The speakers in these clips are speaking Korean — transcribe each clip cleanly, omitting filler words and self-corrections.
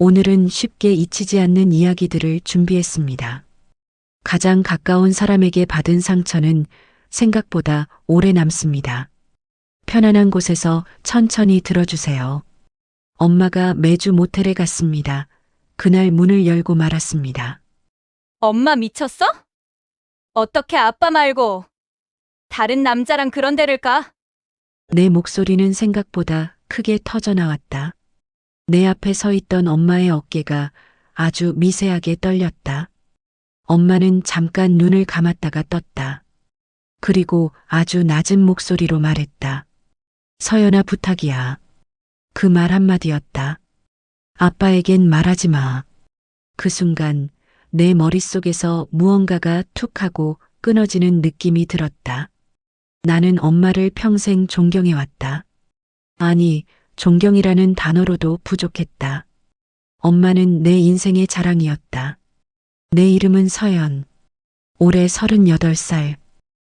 오늘은 쉽게 잊히지 않는 이야기들을 준비했습니다. 가장 가까운 사람에게 받은 상처는 생각보다 오래 남습니다. 편안한 곳에서 천천히 들어주세요. 엄마가 매주 모텔에 갔습니다. 그날 문을 열고 말았습니다. 엄마 미쳤어? 어떻게 아빠 말고 다른 남자랑 그런 데를 가? 내 목소리는 생각보다 크게 터져 나왔다. 내 앞에 서 있던 엄마의 어깨가 아주 미세하게 떨렸다. 엄마는 잠깐 눈을 감았다가 떴다. 그리고 아주 낮은 목소리로 말했다. 서연아, 부탁이야. 그 말 한마디였다. 아빠에겐 말하지 마. 그 순간 내 머릿속에서 무언가가 툭 하고 끊어지는 느낌이 들었다. 나는 엄마를 평생 존경해왔다. 아니, 존경이라는 단어로도 부족했다. 엄마는 내 인생의 자랑이었다. 내 이름은 서연. 올해 38살.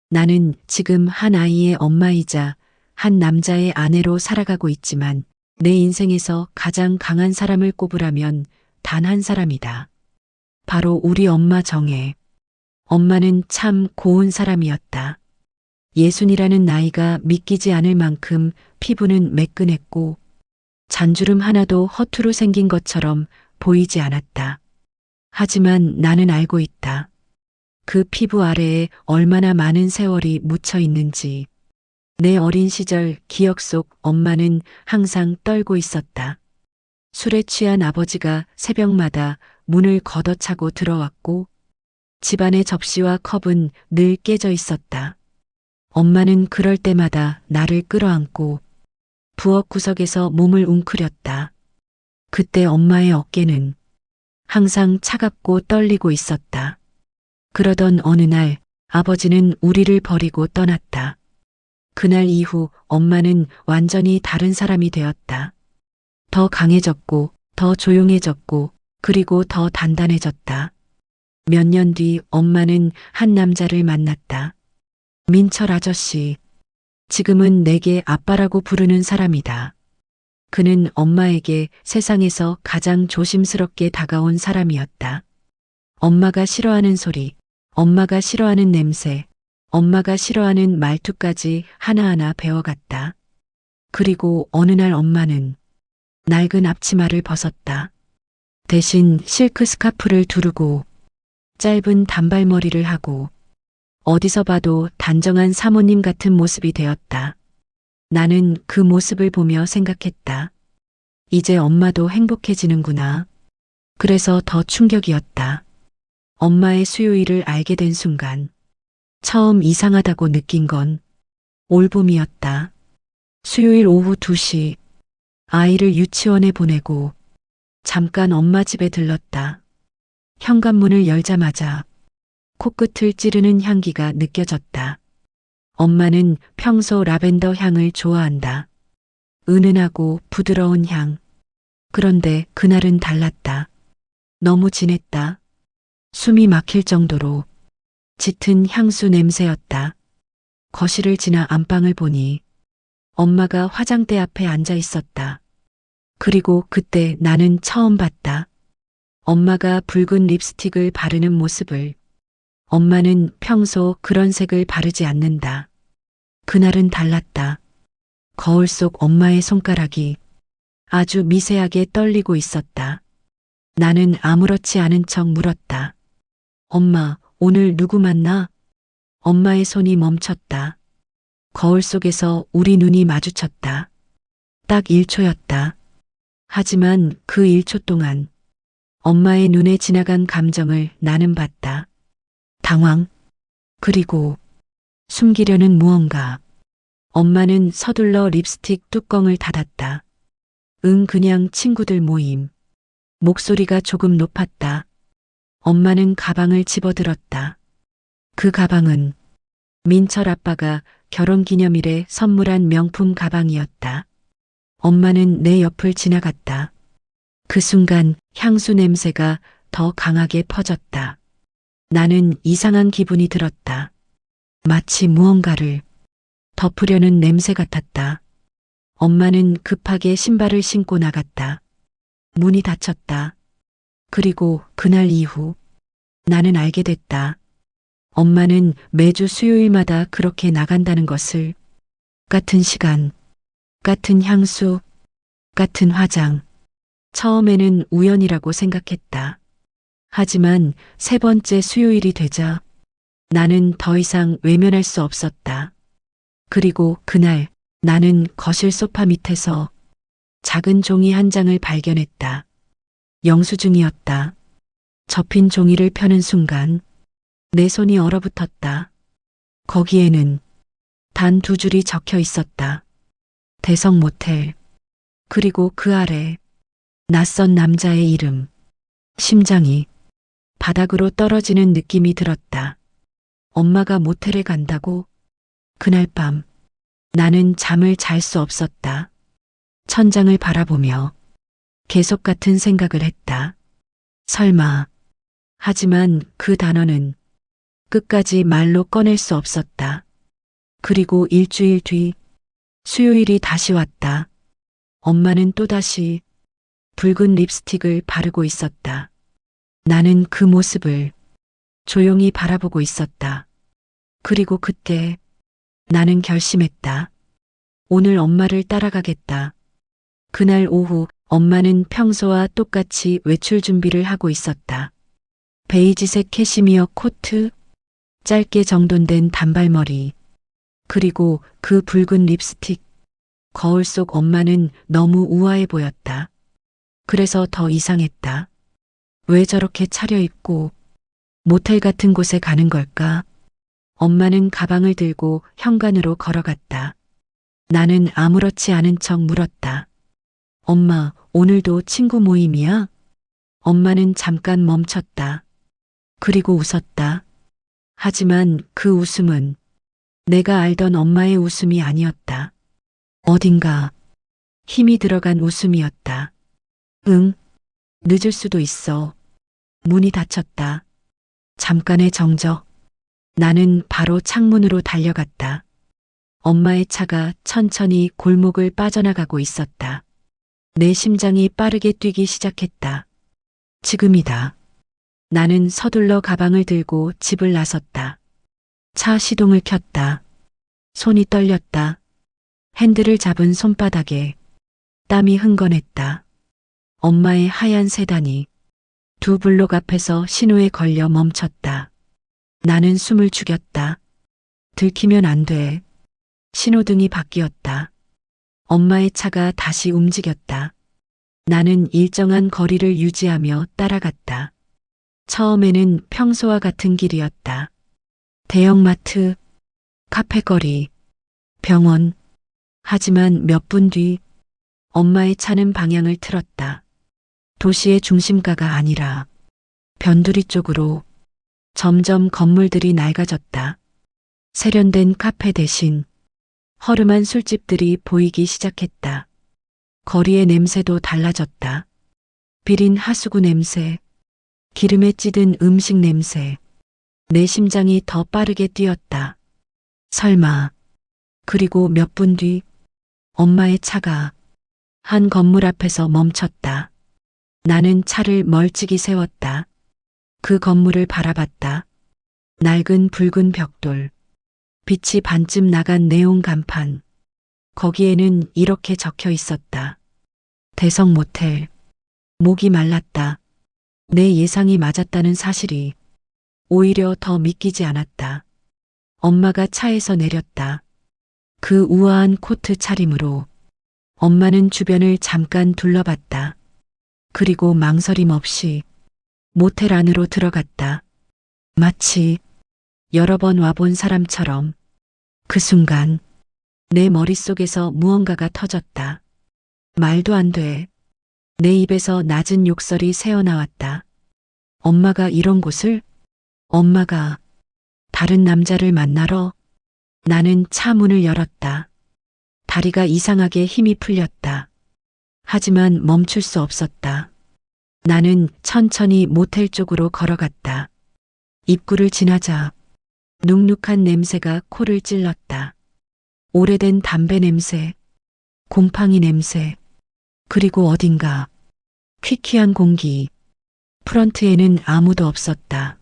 나는 지금 한 아이의 엄마이자 한 남자의 아내로 살아가고 있지만 내 인생에서 가장 강한 사람을 꼽으라면 단 한 사람이다. 바로 우리 엄마 정혜. 엄마는 참 고운 사람이었다. 예순이라는 나이가 믿기지 않을 만큼 피부는 매끈했고 잔주름 하나도 허투루 생긴 것처럼 보이지 않았다. 하지만 나는 알고 있다. 그 피부 아래에 얼마나 많은 세월이 묻혀 있는지. 내 어린 시절 기억 속 엄마는 항상 떨고 있었다. 술에 취한 아버지가 새벽마다 문을 걷어차고 들어왔고 집안의 접시와 컵은 늘 깨져 있었다. 엄마는 그럴 때마다 나를 끌어안고 부엌 구석에서 몸을 웅크렸다. 그때 엄마의 어깨는 항상 차갑고 떨리고 있었다. 그러던 어느 날 아버지는 우리를 버리고 떠났다. 그날 이후 엄마는 완전히 다른 사람이 되었다. 더 강해졌고, 더 조용해졌고, 그리고 더 단단해졌다. 몇 년 뒤 엄마는 한 남자를 만났다. 민철 아저씨. 지금은 내게 아빠라고 부르는 사람이다. 그는 엄마에게 세상에서 가장 조심스럽게 다가온 사람이었다. 엄마가 싫어하는 소리, 엄마가 싫어하는 냄새, 엄마가 싫어하는 말투까지 하나하나 배워갔다. 그리고 어느 날 엄마는 낡은 앞치마를 벗었다. 대신 실크 스카프를 두르고 짧은 단발머리를 하고 어디서 봐도 단정한 사모님 같은 모습이 되었다. 나는 그 모습을 보며 생각했다. 이제 엄마도 행복해지는구나. 그래서 더 충격이었다. 엄마의 수요일을 알게 된 순간 처음 이상하다고 느낀 건 올봄이었다. 수요일 오후 2시 아이를 유치원에 보내고 잠깐 엄마 집에 들렀다. 현관문을 열자마자 코끝을 찌르는 향기가 느껴졌다. 엄마는 평소 라벤더 향을 좋아한다. 은은하고 부드러운 향. 그런데 그날은 달랐다. 너무 진했다. 숨이 막힐 정도로 짙은 향수 냄새였다. 거실을 지나 안방을 보니 엄마가 화장대 앞에 앉아 있었다. 그리고 그때 나는 처음 봤다. 엄마가 붉은 립스틱을 바르는 모습을. 엄마는 평소 그런 색을 바르지 않는다. 그날은 달랐다. 거울 속 엄마의 손가락이 아주 미세하게 떨리고 있었다. 나는 아무렇지 않은 척 물었다. 엄마, 오늘 누구 만나? 엄마의 손이 멈췄다. 거울 속에서 우리 눈이 마주쳤다. 딱 1초였다. 하지만 그 1초 동안 엄마의 눈에 지나간 감정을 나는 봤다. 당황, 그리고 숨기려는 무언가. 엄마는 서둘러 립스틱 뚜껑을 닫았다. 응, 그냥 친구들 모임. 목소리가 조금 높았다. 엄마는 가방을 집어들었다. 그 가방은 민철 아빠가 결혼기념일에 선물한 명품 가방이었다. 엄마는 내 옆을 지나갔다. 그 순간 향수 냄새가 더 강하게 퍼졌다. 나는 이상한 기분이 들었다. 마치 무언가를 덮으려는 냄새 같았다. 엄마는 급하게 신발을 신고 나갔다. 문이 닫혔다. 그리고 그날 이후 나는 알게 됐다. 엄마는 매주 수요일마다 그렇게 나간다는 것을. 같은 시간, 같은 향수, 같은 화장. 처음에는 우연이라고 생각했다. 하지만 세 번째 수요일이 되자 나는 더 이상 외면할 수 없었다. 그리고 그날 나는 거실 소파 밑에서 작은 종이 한 장을 발견했다. 영수증이었다. 접힌 종이를 펴는 순간 내 손이 얼어붙었다. 거기에는 단 두 줄이 적혀 있었다. 대성 모텔. 그리고 그 아래 낯선 남자의 이름. 심장이 바닥으로 떨어지는 느낌이 들었다. 엄마가 모텔에 간다고? 그날 밤 나는 잠을 잘 수 없었다. 천장을 바라보며 계속 같은 생각을 했다. 설마. 하지만 그 단어는 끝까지 말로 꺼낼 수 없었다. 그리고 일주일 뒤 수요일이 다시 왔다. 엄마는 또다시 붉은 립스틱을 바르고 있었다. 나는 그 모습을 조용히 바라보고 있었다. 그리고 그때 나는 결심했다. 오늘 엄마를 따라가겠다. 그날 오후 엄마는 평소와 똑같이 외출 준비를 하고 있었다. 베이지색 캐시미어 코트, 짧게 정돈된 단발머리, 그리고 그 붉은 립스틱. 거울 속 엄마는 너무 우아해 보였다. 그래서 더 이상했다. 왜 저렇게 차려입고 모텔 같은 곳에 가는 걸까? 엄마는 가방을 들고 현관으로 걸어갔다. 나는 아무렇지 않은 척 물었다. 엄마, 오늘도 친구 모임이야? 엄마는 잠깐 멈췄다. 그리고 웃었다. 하지만 그 웃음은 내가 알던 엄마의 웃음이 아니었다. 어딘가 힘이 들어간 웃음이었다. 응, 늦을 수도 있어. 문이 닫혔다. 잠깐의 정적. 나는 바로 창문으로 달려갔다. 엄마의 차가 천천히 골목을 빠져나가고 있었다. 내 심장이 빠르게 뛰기 시작했다. 지금이다. 나는 서둘러 가방을 들고 집을 나섰다. 차 시동을 켰다. 손이 떨렸다. 핸들을 잡은 손바닥에 땀이 흥건했다. 엄마의 하얀 세단이 두 블록 앞에서 신호에 걸려 멈췄다. 나는 숨을 죽였다. 들키면 안 돼. 신호등이 바뀌었다. 엄마의 차가 다시 움직였다. 나는 일정한 거리를 유지하며 따라갔다. 처음에는 평소와 같은 길이었다. 대형마트, 카페거리, 병원. 하지만 몇 분 뒤 엄마의 차는 방향을 틀었다. 도시의 중심가가 아니라 변두리 쪽으로. 점점 건물들이 낡아졌다. 세련된 카페 대신 허름한 술집들이 보이기 시작했다. 거리의 냄새도 달라졌다. 비린 하수구 냄새, 기름에 찌든 음식 냄새. 내 심장이 더 빠르게 뛰었다. 설마. 그리고 몇 분 뒤 엄마의 차가 한 건물 앞에서 멈췄다. 나는 차를 멀찍이 세웠다. 그 건물을 바라봤다. 낡은 붉은 벽돌, 빛이 반쯤 나간 네온 간판. 거기에는 이렇게 적혀 있었다. 대성 모텔. 목이 말랐다. 내 예상이 맞았다는 사실이 오히려 더 믿기지 않았다. 엄마가 차에서 내렸다. 그 우아한 코트 차림으로 엄마는 주변을 잠깐 둘러봤다. 그리고 망설임 없이 모텔 안으로 들어갔다. 마치 여러 번 와본 사람처럼. 그 순간 내 머릿속에서 무언가가 터졌다. 말도 안 돼. 내 입에서 낮은 욕설이 새어나왔다. 엄마가 이런 곳을? 엄마가 다른 남자를 만나러? 나는 차 문을 열었다. 다리가 이상하게 힘이 풀렸다. 하지만 멈출 수 없었다. 나는 천천히 모텔 쪽으로 걸어갔다. 입구를 지나자 눅눅한 냄새가 코를 찔렀다. 오래된 담배 냄새, 곰팡이 냄새, 그리고 어딘가 퀴퀴한 공기. 프런트에는 아무도 없었다.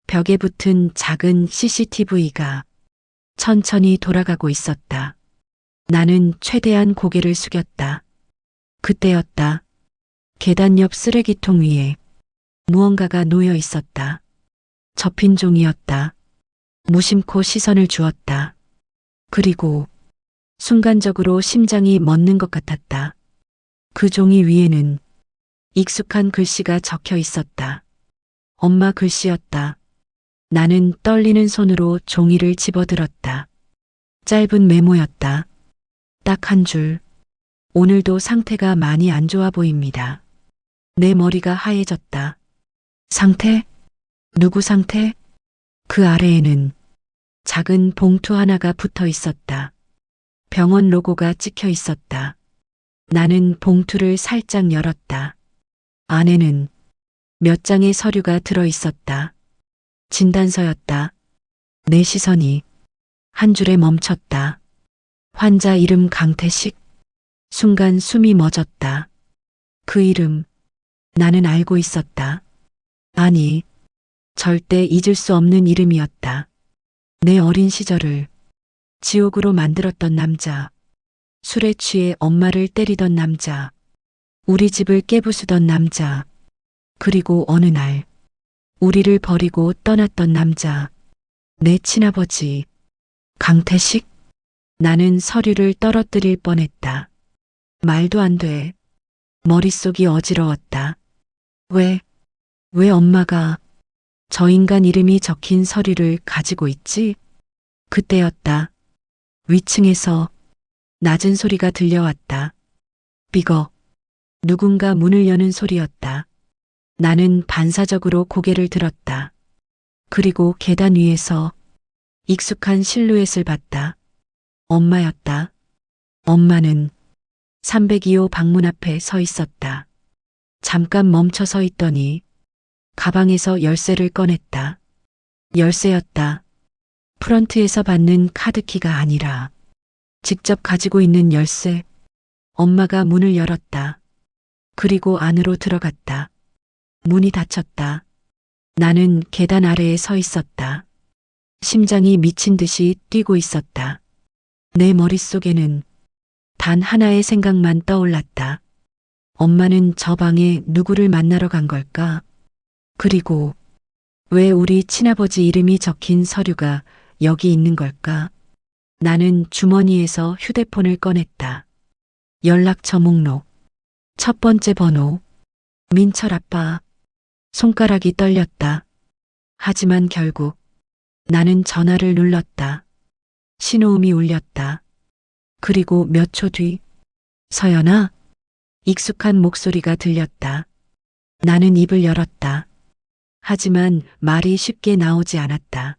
벽에 붙은 작은 CCTV가 천천히 돌아가고 있었다. 나는 최대한 고개를 숙였다. 그때였다. 계단 옆 쓰레기통 위에 무언가가 놓여 있었다. 접힌 종이였다. 무심코 시선을 주었다. 그리고 순간적으로 심장이 멎는 것 같았다. 그 종이 위에는 익숙한 글씨가 적혀 있었다. 엄마 글씨였다. 나는 떨리는 손으로 종이를 집어들었다. 짧은 메모였다. 딱 한 줄. 오늘도 상태가 많이 안 좋아 보입니다. 내 머리가 하얘졌다. 상태? 누구 상태? 그 아래에는 작은 봉투 하나가 붙어 있었다. 병원 로고가 찍혀 있었다. 나는 봉투를 살짝 열었다. 안에는 몇 장의 서류가 들어 있었다. 진단서였다. 내 시선이 한 줄에 멈췄다. 환자 이름 강태식. 순간 숨이 멎었다. 그 이름 나는 알고 있었다. 아니, 절대 잊을 수 없는 이름이었다. 내 어린 시절을 지옥으로 만들었던 남자, 술에 취해 엄마를 때리던 남자, 우리 집을 깨부수던 남자, 그리고 어느 날 우리를 버리고 떠났던 남자, 내 친아버지, 강태식. 나는 서류를 떨어뜨릴 뻔했다. 말도 안 돼. 머릿속이 어지러웠다. 왜 엄마가 저 인간 이름이 적힌 서류를 가지고 있지? 그때였다. 위층에서 낮은 소리가 들려왔다. 삐걱. 누군가 문을 여는 소리였다. 나는 반사적으로 고개를 들었다. 그리고 계단 위에서 익숙한 실루엣을 봤다. 엄마였다. 엄마는 302호 방문 앞에 서 있었다. 잠깐 멈춰 서 있더니 가방에서 열쇠를 꺼냈다. 열쇠였다. 프런트에서 받는 카드키가 아니라 직접 가지고 있는 열쇠. 엄마가 문을 열었다. 그리고 안으로 들어갔다. 문이 닫혔다. 나는 계단 아래에 서 있었다. 심장이 미친 듯이 뛰고 있었다. 내 머릿속에는 단 하나의 생각만 떠올랐다. 엄마는 저 방에 누구를 만나러 간 걸까? 그리고 왜 우리 친아버지 이름이 적힌 서류가 여기 있는 걸까? 나는 주머니에서 휴대폰을 꺼냈다. 연락처 목록. 첫 번째 번호. 민철 아빠. 손가락이 떨렸다. 하지만 결국 나는 전화를 눌렀다. 신호음이 울렸다. 그리고 몇 초 뒤, 서연아? 익숙한 목소리가 들렸다. 나는 입을 열었다. 하지만 말이 쉽게 나오지 않았다.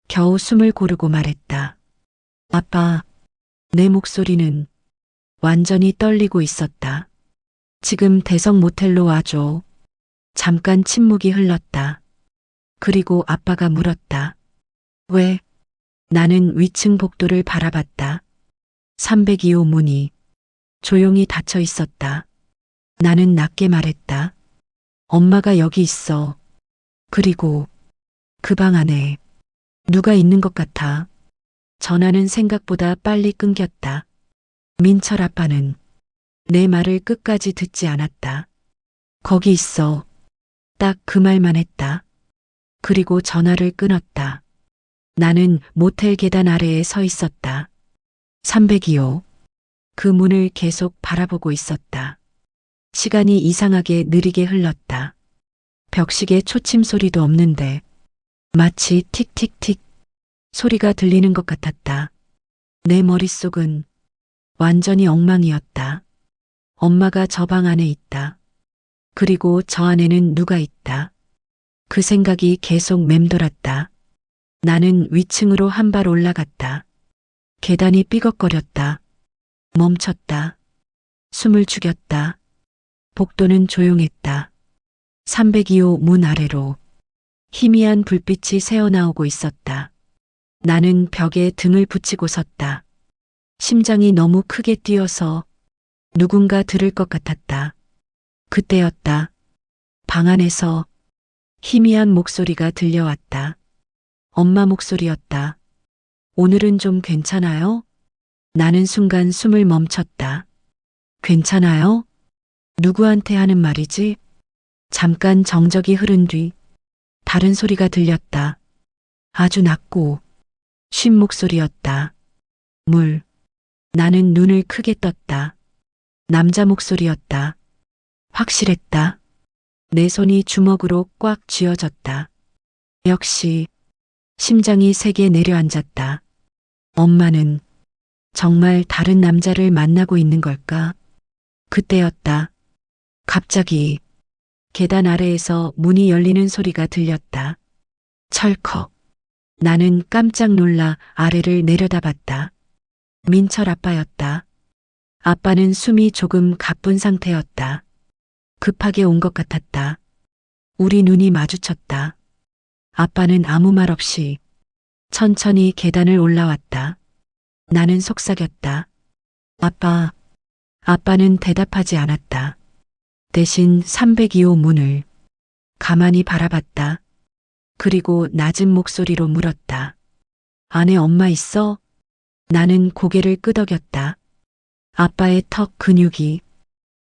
겨우 숨을 고르고 말했다. 아빠. 내 목소리는 완전히 떨리고 있었다. 지금 대성 모텔로 와줘. 잠깐 침묵이 흘렀다. 그리고 아빠가 물었다. 왜? 나는 위층 복도를 바라봤다. 302호 문이 조용히 닫혀 있었다. 나는 낮게 말했다. 엄마가 여기 있어. 그리고 그 방 안에 누가 있는 것 같아. 전화는 생각보다 빨리 끊겼다. 민철 아빠는 내 말을 끝까지 듣지 않았다. 거기 있어. 딱 그 말만 했다. 그리고 전화를 끊었다. 나는 모텔 계단 아래에 서 있었다. 302호. 그 문을 계속 바라보고 있었다. 시간이 이상하게 느리게 흘렀다. 벽시계 초침 소리도 없는데 마치 틱틱틱 소리가 들리는 것 같았다. 내 머릿속은 완전히 엉망이었다. 엄마가 저 방 안에 있다. 그리고 저 안에는 누가 있다. 그 생각이 계속 맴돌았다. 나는 위층으로 한 발 올라갔다. 계단이 삐걱거렸다. 멈췄다. 숨을 죽였다. 복도는 조용했다. 302호 문 아래로 희미한 불빛이 새어나오고 있었다. 나는 벽에 등을 붙이고 섰다. 심장이 너무 크게 뛰어서 누군가 들을 것 같았다. 그때였다. 방 안에서 희미한 목소리가 들려왔다. 엄마 목소리였다. 오늘은 좀 괜찮아요? 나는 순간 숨을 멈췄다. 괜찮아요? 누구한테 하는 말이지? 잠깐 정적이 흐른 뒤 다른 소리가 들렸다. 아주 낮고 쉰 목소리였다. 물. 나는 눈을 크게 떴다. 남자 목소리였다. 확실했다. 내 손이 주먹으로 꽉 쥐어졌다. 역시 심장이 세게 내려앉았다. 엄마는 정말 다른 남자를 만나고 있는 걸까? 그때였다. 갑자기 계단 아래에서 문이 열리는 소리가 들렸다. 철컥. 나는 깜짝 놀라 아래를 내려다봤다. 민철 아빠였다. 아빠는 숨이 조금 가쁜 상태였다. 급하게 온 것 같았다. 우리 눈이 마주쳤다. 아빠는 아무 말 없이 천천히 계단을 올라왔다. 나는 속삭였다. 아빠. 아빠는 대답하지 않았다. 대신 302호 문을 가만히 바라봤다. 그리고 낮은 목소리로 물었다. 안에 엄마 있어? 나는 고개를 끄덕였다. 아빠의 턱 근육이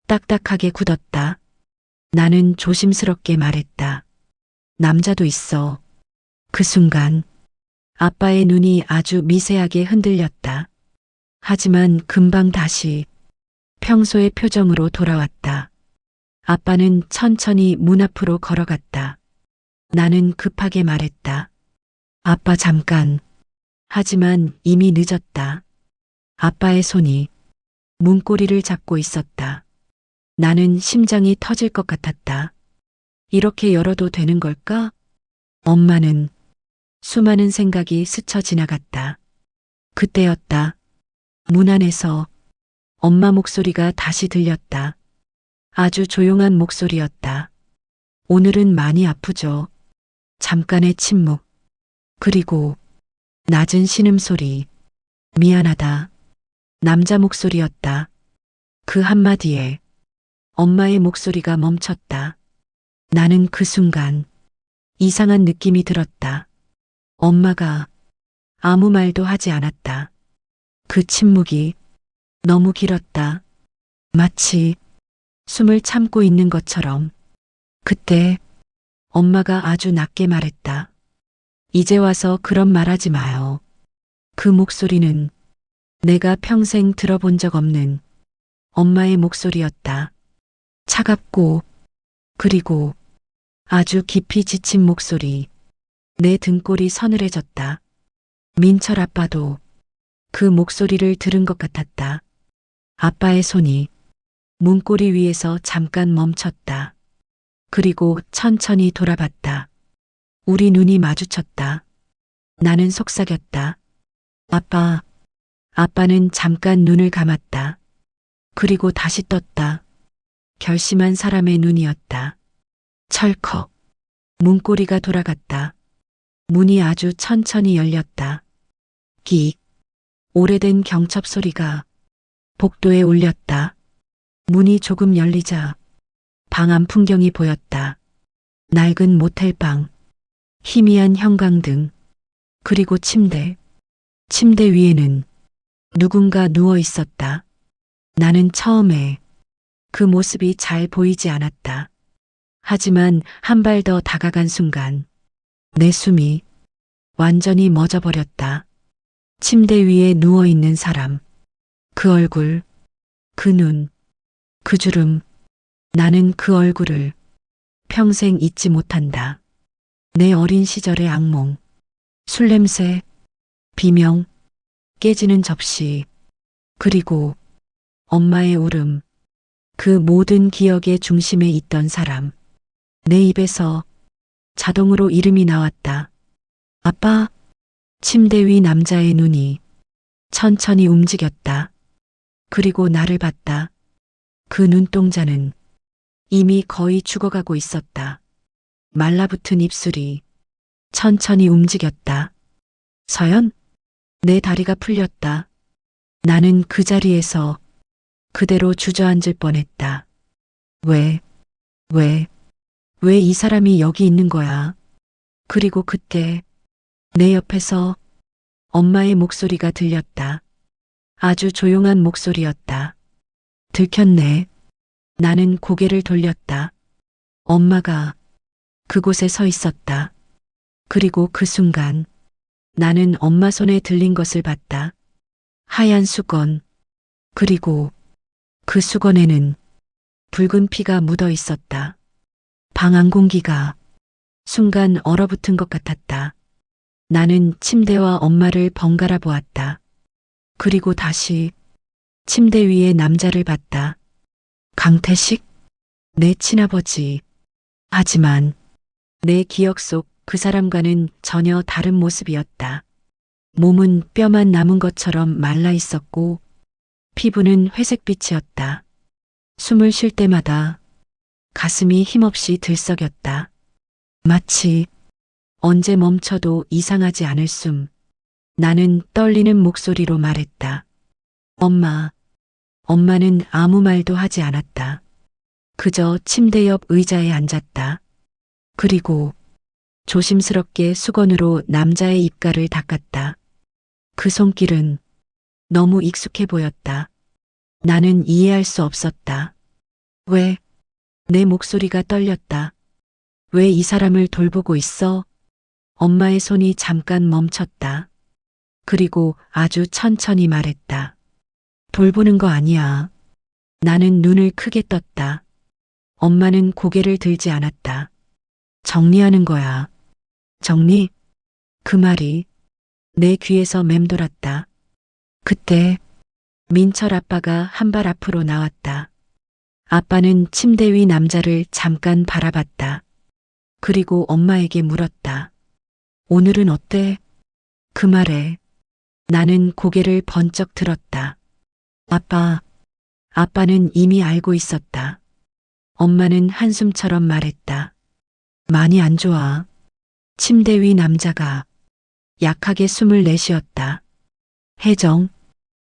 딱딱하게 굳었다. 나는 조심스럽게 말했다. 남자도 있어. 그 순간 아빠의 눈이 아주 미세하게 흔들렸다. 하지만 금방 다시 평소의 표정으로 돌아왔다. 아빠는 천천히 문 앞으로 걸어갔다. 나는 급하게 말했다. 아빠 잠깐. 하지만 이미 늦었다. 아빠의 손이 문고리를 잡고 있었다. 나는 심장이 터질 것 같았다. 이렇게 열어도 되는 걸까? 엄마는 수많은 생각이 스쳐 지나갔다. 그때였다. 문 안에서 엄마 목소리가 다시 들렸다. 아주 조용한 목소리였다. 오늘은 많이 아프죠. 잠깐의 침묵. 그리고 낮은 신음소리. 미안하다. 남자 목소리였다. 그 한마디에 엄마의 목소리가 멈췄다. 나는 그 순간 이상한 느낌이 들었다. 엄마가 아무 말도 하지 않았다. 그 침묵이 너무 길었다. 마치 숨을 참고 있는 것처럼. 그때 엄마가 아주 낮게 말했다. 이제 와서 그런 말 하지 마요. 그 목소리는 내가 평생 들어본 적 없는 엄마의 목소리였다. 차갑고 그리고 아주 깊이 지친 목소리. 내 등골이 서늘해졌다. 민철 아빠도 그 목소리를 들은 것 같았다. 아빠의 손이 문고리 위에서 잠깐 멈췄다. 그리고 천천히 돌아봤다. 우리 눈이 마주쳤다. 나는 속삭였다. 아빠. 아빠는 잠깐 눈을 감았다. 그리고 다시 떴다. 결심한 사람의 눈이었다. 철컥. 문고리가 돌아갔다. 문이 아주 천천히 열렸다. 끽. 오래된 경첩 소리가 복도에 울렸다. 문이 조금 열리자 방 안 풍경이 보였다. 낡은 모텔방, 희미한 형광등, 그리고 침대. 침대 위에는 누군가 누워 있었다. 나는 처음에 그 모습이 잘 보이지 않았다. 하지만 한 발 더 다가간 순간 내 숨이 완전히 멎어버렸다. 침대 위에 누워 있는 사람. 그 얼굴, 그 눈, 그 주름. 나는 그 얼굴을 평생 잊지 못한다. 내 어린 시절의 악몽, 술 냄새, 비명, 깨지는 접시, 그리고 엄마의 울음. 그 모든 기억의 중심에 있던 사람. 내 입에서 자동으로 이름이 나왔다. 아빠. 침대 위 남자의 눈이 천천히 움직였다. 그리고 나를 봤다. 그 눈동자는 이미 거의 죽어가고 있었다. 말라붙은 입술이 천천히 움직였다. 서연? 내 다리가 풀렸다. 나는 그 자리에서 그대로 주저앉을 뻔했다. 왜? 왜 이 사람이 여기 있는 거야? 그리고 그때 내 옆에서 엄마의 목소리가 들렸다. 아주 조용한 목소리였다. 들켰네. 나는 고개를 돌렸다. 엄마가 그곳에 서 있었다. 그리고 그 순간 나는 엄마 손에 들린 것을 봤다. 하얀 수건. 그리고 그 수건에는 붉은 피가 묻어 있었다. 방 안 공기가 순간 얼어붙은 것 같았다. 나는 침대와 엄마를 번갈아 보았다. 그리고 다시 침대 위에 남자를 봤다. 강태식? 내 친아버지. 하지만 내 기억 속 그 사람과는 전혀 다른 모습이었다. 몸은 뼈만 남은 것처럼 말라 있었고 피부는 회색빛이었다. 숨을 쉴 때마다 가슴이 힘없이 들썩였다. 마치 언제 멈춰도 이상하지 않을 숨. 나는 떨리는 목소리로 말했다. 엄마. 엄마는 아무 말도 하지 않았다. 그저 침대 옆 의자에 앉았다. 그리고 조심스럽게 수건으로 남자의 입가를 닦았다. 그 손길은 너무 익숙해 보였다. 나는 이해할 수 없었다. 왜? 내 목소리가 떨렸다. 왜 이 사람을 돌보고 있어? 엄마의 손이 잠깐 멈췄다. 그리고 아주 천천히 말했다. 돌보는 거 아니야. 나는 눈을 크게 떴다. 엄마는 고개를 들지 않았다. 정리하는 거야. 정리? 그 말이 내 귀에서 맴돌았다. 그때 민철 아빠가 한 발 앞으로 나왔다. 아빠는 침대 위 남자를 잠깐 바라봤다. 그리고 엄마에게 물었다. 오늘은 어때? 그 말에 나는 고개를 번쩍 들었다. 아빠는 이미 알고 있었다. 엄마는 한숨처럼 말했다. 많이 안 좋아. 침대 위 남자가 약하게 숨을 내쉬었다. 혜정,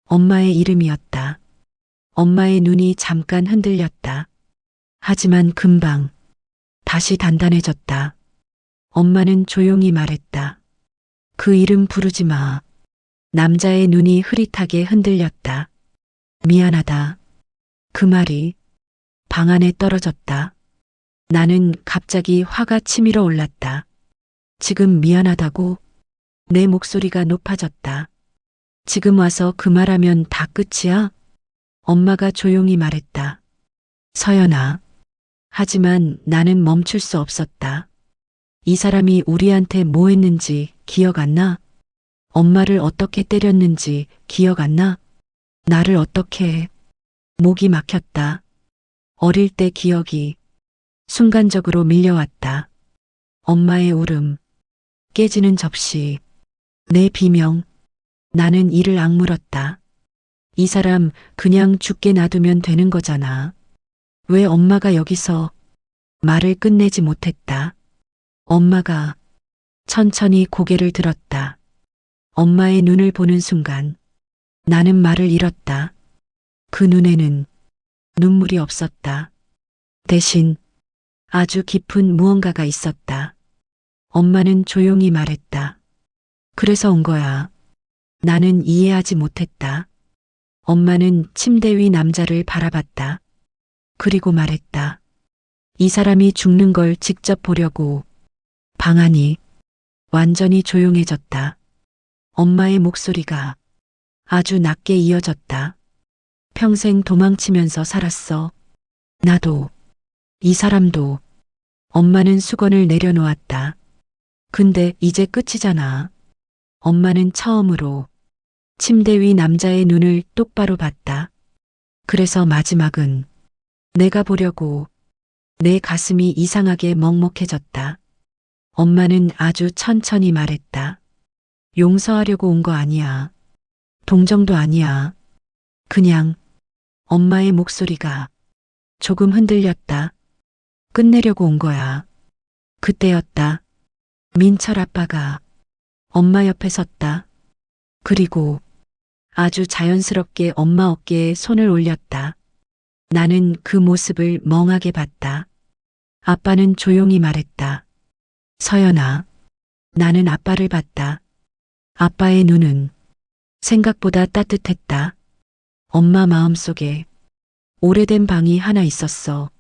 엄마의 이름이었다. 엄마의 눈이 잠깐 흔들렸다. 하지만 금방 다시 단단해졌다. 엄마는 조용히 말했다. 그 이름 부르지 마. 남자의 눈이 흐릿하게 흔들렸다. 미안하다. 그 말이 방 안에 떨어졌다. 나는 갑자기 화가 치밀어 올랐다. 지금 미안하다고? 내 목소리가 높아졌다. 지금 와서 그 말하면 다 끝이야? 엄마가 조용히 말했다. 서연아. 하지만 나는 멈출 수 없었다. 이 사람이 우리한테 뭐 했는지 기억 안 나? 엄마를 어떻게 때렸는지 기억 안 나? 나를 어떻게 해? 목이 막혔다. 어릴 때 기억이 순간적으로 밀려왔다. 엄마의 울음, 깨지는 접시, 내 비명. 나는 이를 악물었다. 이 사람 그냥 죽게 놔두면 되는 거잖아. 왜 엄마가 여기서 말을 끝내지 못했다. 엄마가 천천히 고개를 들었다. 엄마의 눈을 보는 순간 나는 말을 잃었다. 그 눈에는 눈물이 없었다. 대신 아주 깊은 무언가가 있었다. 엄마는 조용히 말했다. 그래서 온 거야. 나는 이해하지 못했다. 엄마는 침대 위 남자를 바라봤다. 그리고 말했다. 이 사람이 죽는 걸 직접 보려고. 방 안이 완전히 조용해졌다. 엄마의 목소리가 아주 낮게 이어졌다. 평생 도망치면서 살았어. 나도. 이 사람도. 엄마는 수건을 내려놓았다. 근데 이제 끝이잖아. 엄마는 처음으로 침대 위 남자의 눈을 똑바로 봤다. 그래서 마지막은 내가 보려고. 내 가슴이 이상하게 먹먹해졌다. 엄마는 아주 천천히 말했다. 용서하려고 온 거 아니야. 동정도 아니야. 그냥 엄마의 목소리가 조금 흔들렸다. 끝내려고 온 거야. 그때였다. 민철 아빠가 엄마 옆에 섰다. 그리고 아주 자연스럽게 엄마 어깨에 손을 올렸다. 나는 그 모습을 멍하게 봤다. 아빠는 조용히 말했다. 서연아, 나는 아빠를 봤다. 아빠의 눈은 생각보다 따뜻했다. 엄마 마음속에 오래된 방이 하나 있었어.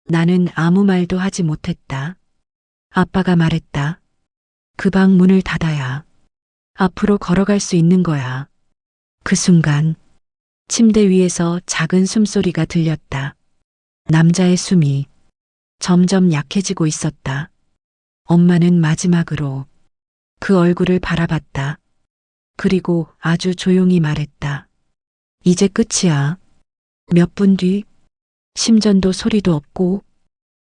나는 아무 말도 하지 못했다. 아빠가 말했다. 그 방 문을 닫아야 앞으로 걸어갈 수 있는 거야. 그 순간 침대 위에서 작은 숨소리가 들렸다. 남자의 숨이 점점 약해지고 있었다. 엄마는 마지막으로 그 얼굴을 바라봤다. 그리고 아주 조용히 말했다. 이제 끝이야. 몇 분 뒤 심전도 소리도 없고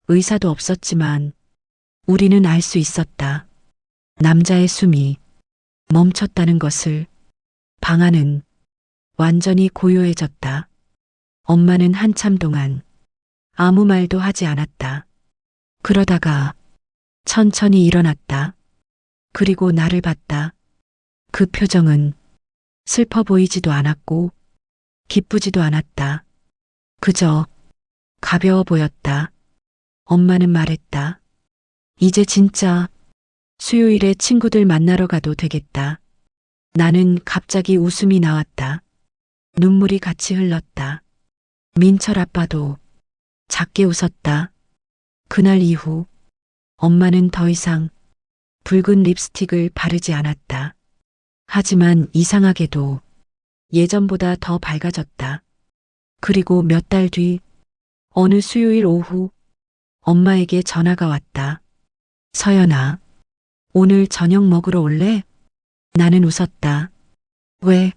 의사도 없었지만 우리는 알 수 있었다. 남자의 숨이 멈췄다는 것을. 방 안은 완전히 고요해졌다. 엄마는 한참 동안 아무 말도 하지 않았다. 그러다가 천천히 일어났다. 그리고 나를 봤다. 그 표정은 슬퍼 보이지도 않았고 기쁘지도 않았다. 그저 가벼워 보였다. 엄마는 말했다. 이제 진짜 수요일에 친구들 만나러 가도 되겠다. 나는 갑자기 웃음이 나왔다. 눈물이 같이 흘렀다. 민철 아빠도 작게 웃었다. 그날 이후 엄마는 더 이상 붉은 립스틱을 바르지 않았다. 하지만 이상하게도 예전보다 더 밝아졌다. 그리고 몇 달 뒤 어느 수요일 오후 엄마에게 전화가 왔다. 서연아, 오늘 저녁 먹으러 올래? 나는 웃었다. 왜?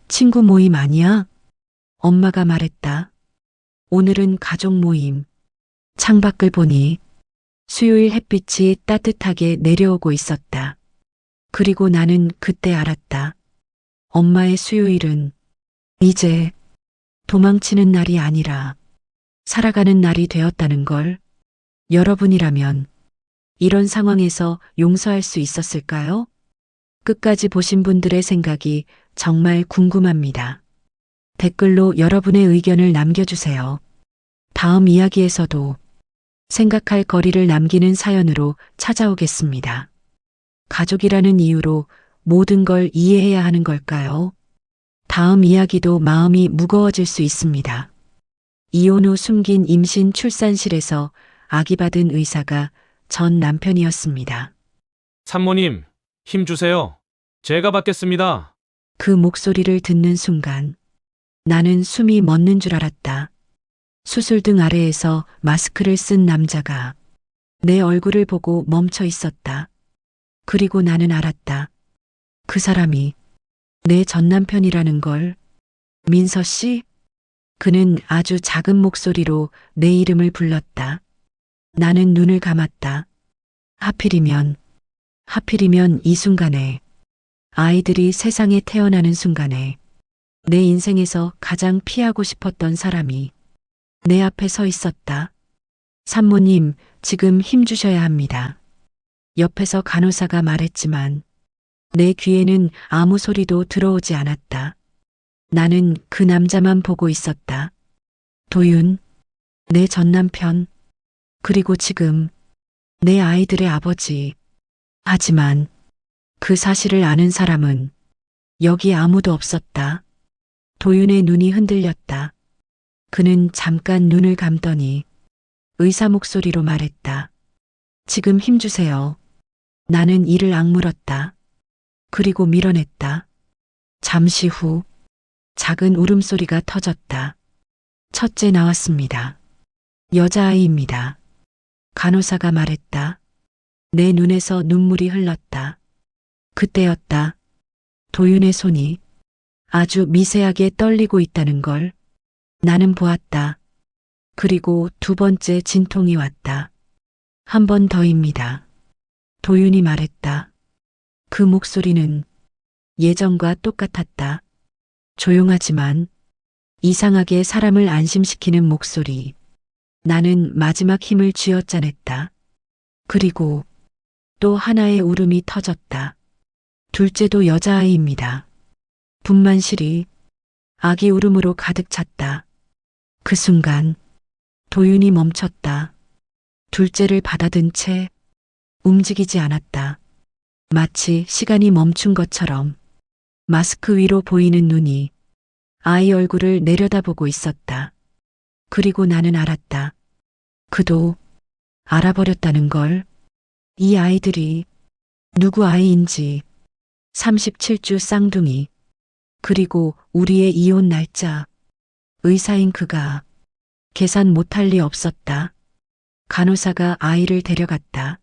친구 모임 아니야? 엄마가 말했다. 오늘은 가족 모임. 창밖을 보니 수요일 햇빛이 따뜻하게 내려오고 있었다. 그리고 나는 그때 알았다. 엄마의 수요일은 이제 도망치는 날이 아니라 살아가는 날이 되었다는 걸. 여러분이라면 이런 상황에서 용서할 수 있었을까요? 끝까지 보신 분들의 생각이 정말 궁금합니다. 댓글로 여러분의 의견을 남겨주세요. 다음 이야기에서도 생각할 거리를 남기는 사연으로 찾아오겠습니다. 가족이라는 이유로 모든 걸 이해해야 하는 걸까요? 다음 이야기도 마음이 무거워질 수 있습니다. 이혼 후 숨긴 임신 출산실에서 아기 받은 의사가 전 남편이었습니다. 산모님, 힘 주세요. 제가 받겠습니다. 그 목소리를 듣는 순간 나는 숨이 멎는 줄 알았다. 수술등 아래에서 마스크를 쓴 남자가 내 얼굴을 보고 멈춰 있었다. 그리고 나는 알았다. 그 사람이 내 전남편이라는 걸. 민서 씨? 그는 아주 작은 목소리로 내 이름을 불렀다. 나는 눈을 감았다. 하필이면 이 순간에, 아이들이 세상에 태어나는 순간에 내 인생에서 가장 피하고 싶었던 사람이 내 앞에 서 있었다. 산모님, 지금 힘 주셔야 합니다. 옆에서 간호사가 말했지만 내 귀에는 아무 소리도 들어오지 않았다. 나는 그 남자만 보고 있었다. 도윤, 내 전남편, 그리고 지금 내 아이들의 아버지. 하지만 그 사실을 아는 사람은 여기 아무도 없었다. 도윤의 눈이 흔들렸다. 그는 잠깐 눈을 감더니 의사 목소리로 말했다. 지금 힘 주세요. 나는 이를 악물었다. 그리고 밀어냈다. 잠시 후 작은 울음소리가 터졌다. 첫째 나왔습니다. 여자아이입니다. 간호사가 말했다. 내 눈에서 눈물이 흘렀다. 그때였다. 도윤의 손이 아주 미세하게 떨리고 있다는 걸 나는 보았다. 그리고 두 번째 진통이 왔다. 한 번 더입니다. 도윤이 말했다. 그 목소리는 예전과 똑같았다. 조용하지만 이상하게 사람을 안심시키는 목소리. 나는 마지막 힘을 쥐어짜냈다. 그리고 또 하나의 울음이 터졌다. 둘째도 여자아이입니다. 분만실이 아기 울음으로 가득 찼다. 그 순간 도윤이 멈췄다. 둘째를 받아든 채 움직이지 않았다. 마치 시간이 멈춘 것처럼 마스크 위로 보이는 눈이 아이 얼굴을 내려다보고 있었다. 그리고 나는 알았다. 그도 알아버렸다는 걸. 이 아이들이 누구 아이인지. 37주 쌍둥이. 그리고 우리의 이혼 날짜. 의사인 그가 계산 못할 리 없었다. 간호사가 아이를 데려갔다.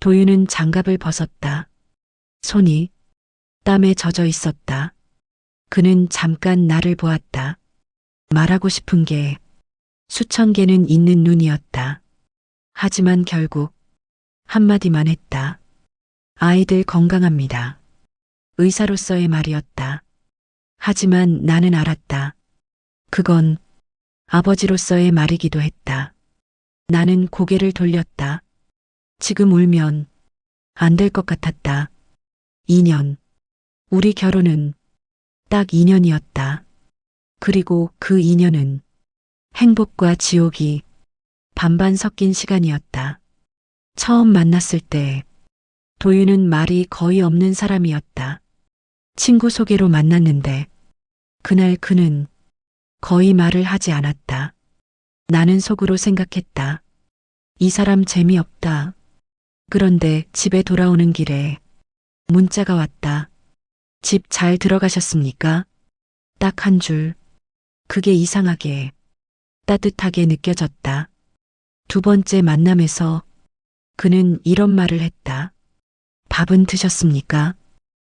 도윤은 장갑을 벗었다. 손이 땀에 젖어 있었다. 그는 잠깐 나를 보았다. 말하고 싶은 게 수천 개는 있는 눈이었다. 하지만 결국 한마디만 했다. 아이들 건강합니다. 의사로서의 말이었다. 하지만 나는 알았다. 그건 아버지로서의 말이기도 했다. 나는 고개를 돌렸다. 지금 울면 안 될 것 같았다. 2년. 우리 결혼은 딱 2년이었다. 그리고 그 2년은 행복과 지옥이 반반 섞인 시간이었다. 처음 만났을 때 도윤은 말이 거의 없는 사람이었다. 친구 소개로 만났는데 그날 그는 거의 말을 하지 않았다. 나는 속으로 생각했다. 이 사람 재미없다. 그런데 집에 돌아오는 길에 문자가 왔다. 집 잘 들어가셨습니까? 딱 한 줄. 그게 이상하게 따뜻하게 느껴졌다. 두 번째 만남에서 그는 이런 말을 했다. 밥은 드셨습니까?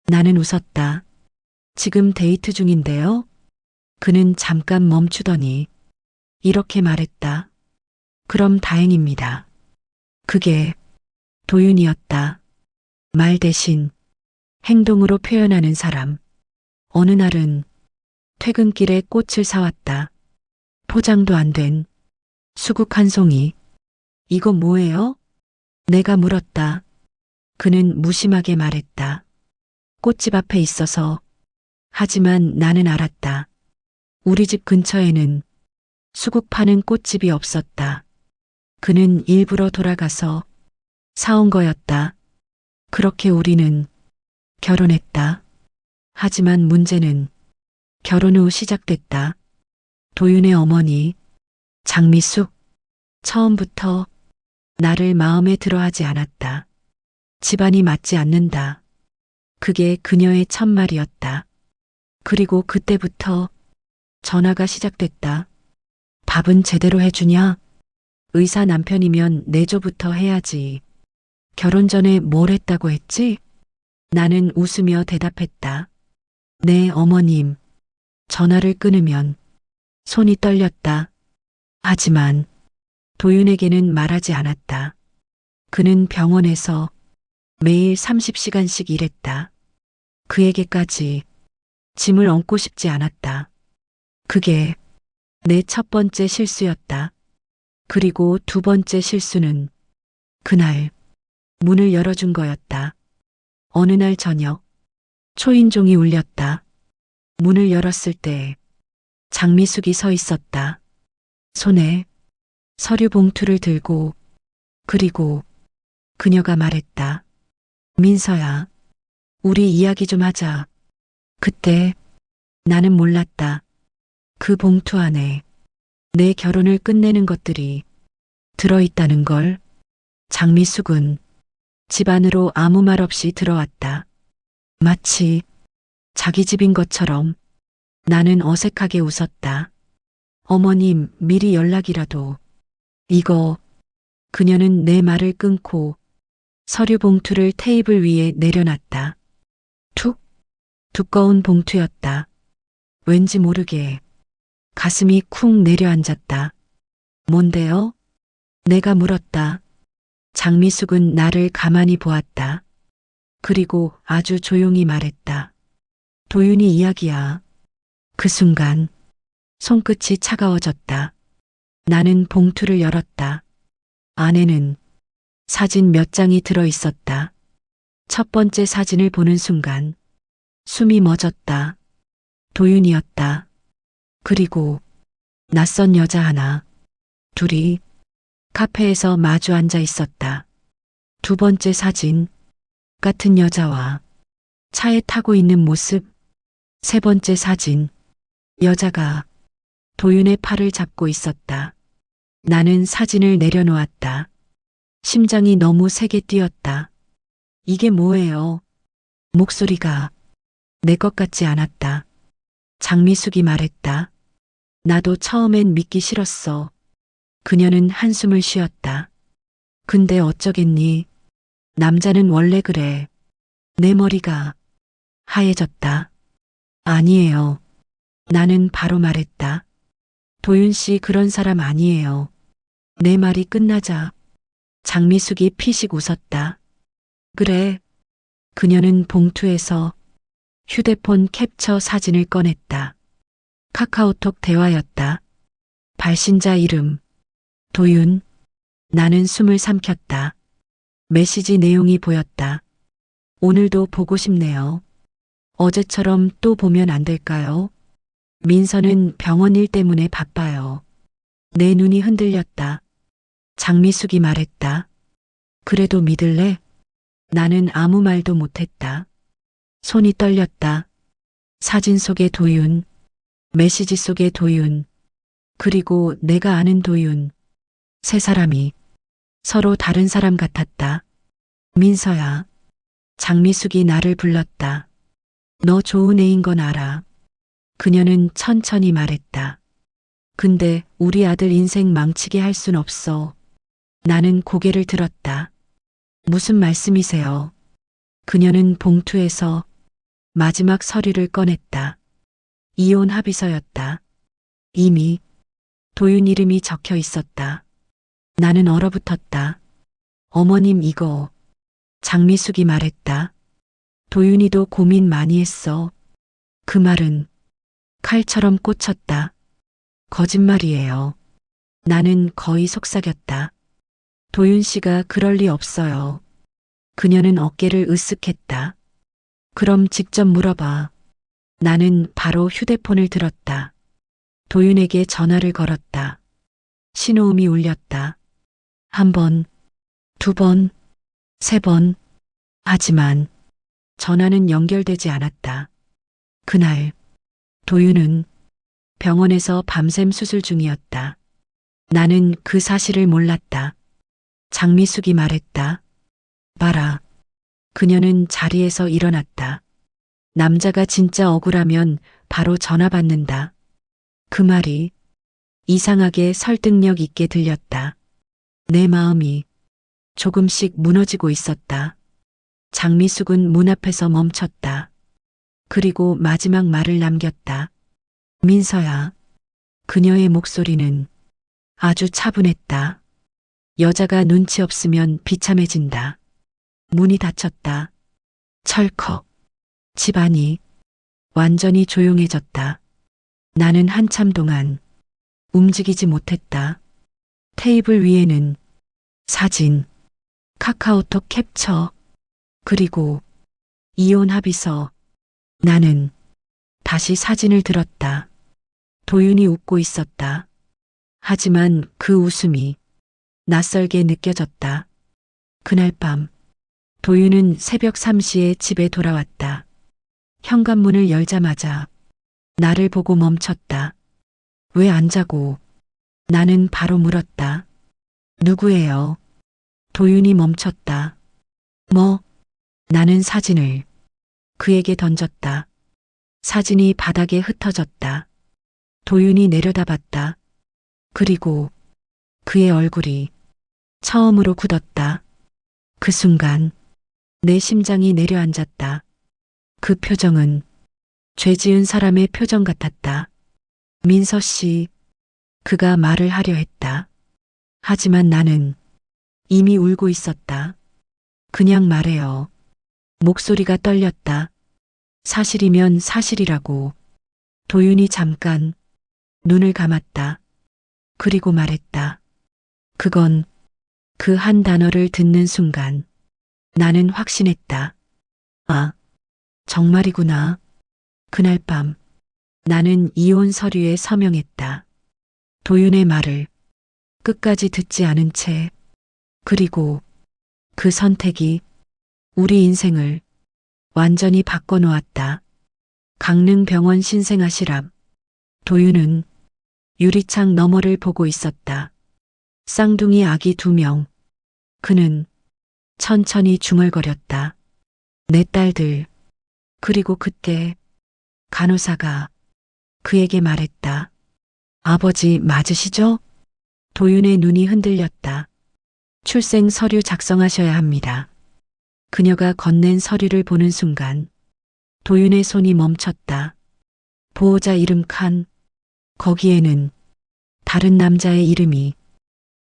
나는 웃었다. 지금 데이트 중인데요? 그는 잠깐 멈추더니 이렇게 말했다. 그럼 다행입니다. 그게 도윤이었다. 말 대신 행동으로 표현하는 사람. 어느 날은 퇴근길에 꽃을 사왔다. 포장도 안 된 수국 한 송이. 이거 뭐예요? 내가 물었다. 그는 무심하게 말했다. 꽃집 앞에 있어서. 하지만 나는 알았다. 우리 집 근처에는 수국 파는 꽃집이 없었다. 그는 일부러 돌아가서 사온 거였다. 그렇게 우리는 결혼했다. 하지만 문제는 결혼 후 시작됐다. 도윤의 어머니, 장미숙, 처음부터 나를 마음에 들어 하지 않았다. 집안이 맞지 않는다. 그게 그녀의 첫말이었다. 그리고 그때부터 전화가 시작됐다. 밥은 제대로 해주냐? 의사 남편이면 내조부터 해야지. 결혼 전에 뭘 했다고 했지? 나는 웃으며 대답했다. 네, 어머님. 전화를 끊으면 손이 떨렸다. 하지만 도윤에게는 말하지 않았다. 그는 병원에서 매일 30시간씩 일했다. 그에게까지 짐을 얹고 싶지 않았다. 그게 내 첫 번째 실수였다. 그리고 두 번째 실수는 그날 문을 열어준 거였다. 어느 날 저녁 초인종이 울렸다. 문을 열었을 때 장미숙이 서 있었다. 손에 서류 봉투를 들고. 그리고 그녀가 말했다. 민서야, 우리 이야기 좀 하자. 그때 나는 몰랐다. 그 봉투 안에 내 결혼을 끝내는 것들이 들어있다는 걸. 장미숙은 집 안으로 아무 말 없이 들어왔다. 마치 자기 집인 것처럼. 나는 어색하게 웃었다. 어머님, 미리 연락이라도. 이거. 그녀는 내 말을 끊고 서류 봉투를 테이블 위에 내려놨다. 툭. 두꺼운 봉투였다. 왠지 모르게 가슴이 쿵 내려앉았다. 뭔데요? 내가 물었다. 장미숙은 나를 가만히 보았다. 그리고 아주 조용히 말했다. 도윤이 이야기야. 그 순간 손끝이 차가워졌다. 나는 봉투를 열었다. 안에는 사진 몇 장이 들어 있었다. 첫 번째 사진을 보는 순간 숨이 멎었다. 도윤이었다. 그리고 낯선 여자 하나. 둘이 카페에서 마주 앉아 있었다. 두 번째 사진, 같은 여자와 차에 타고 있는 모습. 세 번째 사진, 여자가 도윤의 팔을 잡고 있었다. 나는 사진을 내려놓았다. 심장이 너무 세게 뛰었다. 이게 뭐예요? 목소리가 내 것 같지 않았다. 장미숙이 말했다. 나도 처음엔 믿기 싫었어. 그녀는 한숨을 쉬었다. 근데 어쩌겠니? 남자는 원래 그래. 내 머리가 하얘졌다. 아니에요. 나는 바로 말했다. 도윤 씨 그런 사람 아니에요. 내 말이 끝나자 장미숙이 피식 웃었다. 그래. 그녀는 봉투에서 휴대폰 캡처 사진을 꺼냈다. 카카오톡 대화였다. 발신자 이름 도윤. 나는 숨을 삼켰다. 메시지 내용이 보였다. 오늘도 보고 싶네요. 어제처럼 또 보면 안 될까요? 민서는 병원 일 때문에 바빠요. 내 눈이 흔들렸다. 장미숙이 말했다. 그래도 믿을래? 나는 아무 말도 못했다. 손이 떨렸다. 사진 속의 도윤, 메시지 속의 도윤, 그리고 내가 아는 도윤. 세 사람이 서로 다른 사람 같았다. 민서야. 장미숙이 나를 불렀다. 너 좋은 애인 건 알아. 그녀는 천천히 말했다. 근데 우리 아들 인생 망치게 할 순 없어. 나는 고개를 들었다. 무슨 말씀이세요? 그녀는 봉투에서 마지막 서류를 꺼냈다. 이혼 합의서였다. 이미 도윤 이름이 적혀 있었다. 나는 얼어붙었다. 어머님 이거. 장미숙이 말했다. 도윤이도 고민 많이 했어. 그 말은 칼처럼 꽂혔다. 거짓말이에요. 나는 거의 속삭였다. 도윤 씨가 그럴 리 없어요. 그녀는 어깨를 으쓱했다. 그럼 직접 물어봐. 나는 바로 휴대폰을 들었다. 도윤에게 전화를 걸었다. 신호음이 울렸다. 한 번, 두 번, 세 번. 하지만 전화는 연결되지 않았다. 그날 도윤은 병원에서 밤샘 수술 중이었다. 나는 그 사실을 몰랐다. 장미숙이 말했다. 봐라. 그녀는 자리에서 일어났다. 남자가 진짜 억울하면 바로 전화 받는다. 그 말이 이상하게 설득력 있게 들렸다. 내 마음이 조금씩 무너지고 있었다. 장미숙은 문 앞에서 멈췄다. 그리고 마지막 말을 남겼다. 민서야. 그녀의 목소리는 아주 차분했다. 여자가 눈치 없으면 비참해진다. 문이 닫혔다. 철컥. 집안이 완전히 조용해졌다. 나는 한참 동안 움직이지 못했다. 테이블 위에는 사진, 카카오톡 캡처, 그리고 이혼 합의서. 나는 다시 사진을 들었다. 도윤이 웃고 있었다. 하지만 그 웃음이 낯설게 느껴졌다. 그날 밤 도윤은 새벽 3시에 집에 돌아왔다. 현관문을 열자마자 나를 보고 멈췄다. 왜 안 자고? 나는 바로 물었다. 누구예요? 도윤이 멈췄다. 뭐? 나는 사진을 그에게 던졌다. 사진이 바닥에 흩어졌다. 도윤이 내려다봤다. 그리고 그의 얼굴이 처음으로 굳었다. 그 순간 내 심장이 내려앉았다. 그 표정은 죄 지은 사람의 표정 같았다. 민서 씨, 그가 말을 하려 했다. 하지만 나는 이미 울고 있었다. 그냥 말해요. 목소리가 떨렸다. 사실이면 사실이라고. 도윤이 잠깐 눈을 감았다. 그리고 말했다. 그건. 그 한 단어를 듣는 순간 나는 확신했다. 아, 정말이구나. 그날 밤 나는 이혼 서류에 서명했다. 도윤의 말을 끝까지 듣지 않은 채, 그리고 그 선택이 우리 인생을 완전히 바꿔놓았다. 강릉병원 신생아실 앞, 도윤은 유리창 너머를 보고 있었다. 쌍둥이 아기 2명. 그는 천천히 중얼거렸다. 내 딸들. 그리고 그때 간호사가 그에게 말했다. 아버지 맞으시죠? 도윤의 눈이 흔들렸다. 출생 서류 작성하셔야 합니다. 그녀가 건넨 서류를 보는 순간 도윤의 손이 멈췄다. 보호자 이름 칸. 거기에는 다른 남자의 이름이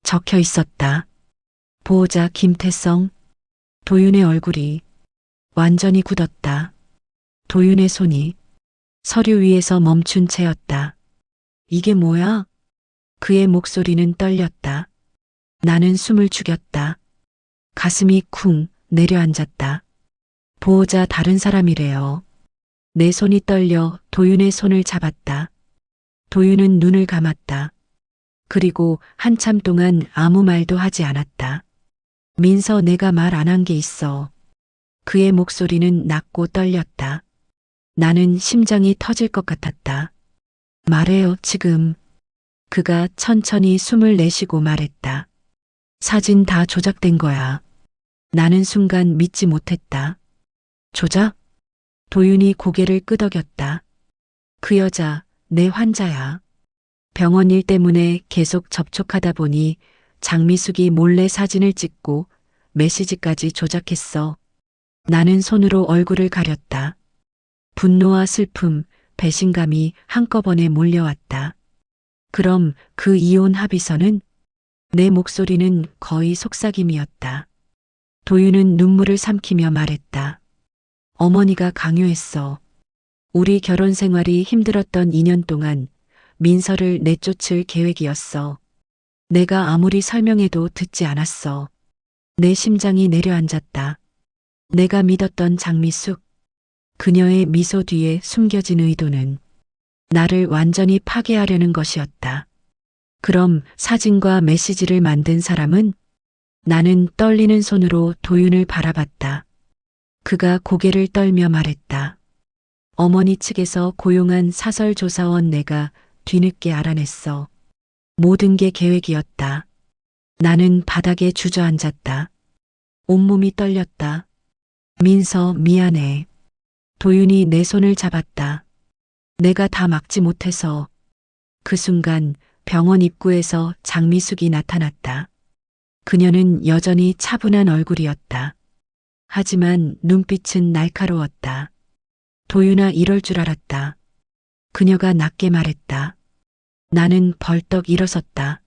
적혀 있었다. 보호자 김태성. 도윤의 얼굴이 완전히 굳었다. 도윤의 손이 서류 위에서 멈춘 채였다. 이게 뭐야? 그의 목소리는 떨렸다. 나는 숨을 죽였다. 가슴이 쿵 내려앉았다. 보호자 다른 사람이래요. 내 손이 떨려 도윤의 손을 잡았다. 도윤은 눈을 감았다. 그리고 한참 동안 아무 말도 하지 않았다. 민서 내가 말 안 한 게 있어. 그의 목소리는 낮고 떨렸다. 나는 심장이 터질 것 같았다. 말해요, 지금. 그가 천천히 숨을 내쉬고 말했다. 사진 다 조작된 거야. 나는 순간 믿지 못했다. 조작? 도윤이 고개를 끄덕였다. 그 여자, 내 환자야. 병원 일 때문에 계속 접촉하다 보니 장미숙이 몰래 사진을 찍고 메시지까지 조작했어. 나는 손으로 얼굴을 가렸다. 분노와 슬픔, 배신감이 한꺼번에 몰려왔다. 그럼 그 이혼 합의서는? 내 목소리는 거의 속삭임이었다. 도윤은 눈물을 삼키며 말했다. 어머니가 강요했어. 우리 결혼 생활이 힘들었던 2년 동안 민서를 내쫓을 계획이었어. 내가 아무리 설명해도 듣지 않았어. 내 심장이 내려앉았다. 내가 믿었던 장미숙. 그녀의 미소 뒤에 숨겨진 의도는 나를 완전히 파괴하려는 것이었다. 그럼 사진과 메시지를 만든 사람은? 나는 떨리는 손으로 도윤을 바라봤다. 그가 고개를 떨며 말했다. 어머니 측에서 고용한 사설조사원 내가 뒤늦게 알아냈어. 모든 게 계획이었다. 나는 바닥에 주저앉았다. 온몸이 떨렸다. 민서 미안해. 도윤이 내 손을 잡았다. 내가 다 막지 못해서. 그 순간 병원 입구에서 장미숙이 나타났다. 그녀는 여전히 차분한 얼굴이었다. 하지만 눈빛은 날카로웠다. 도윤아 이럴 줄 알았다. 그녀가 낮게 말했다. 나는 벌떡 일어섰다.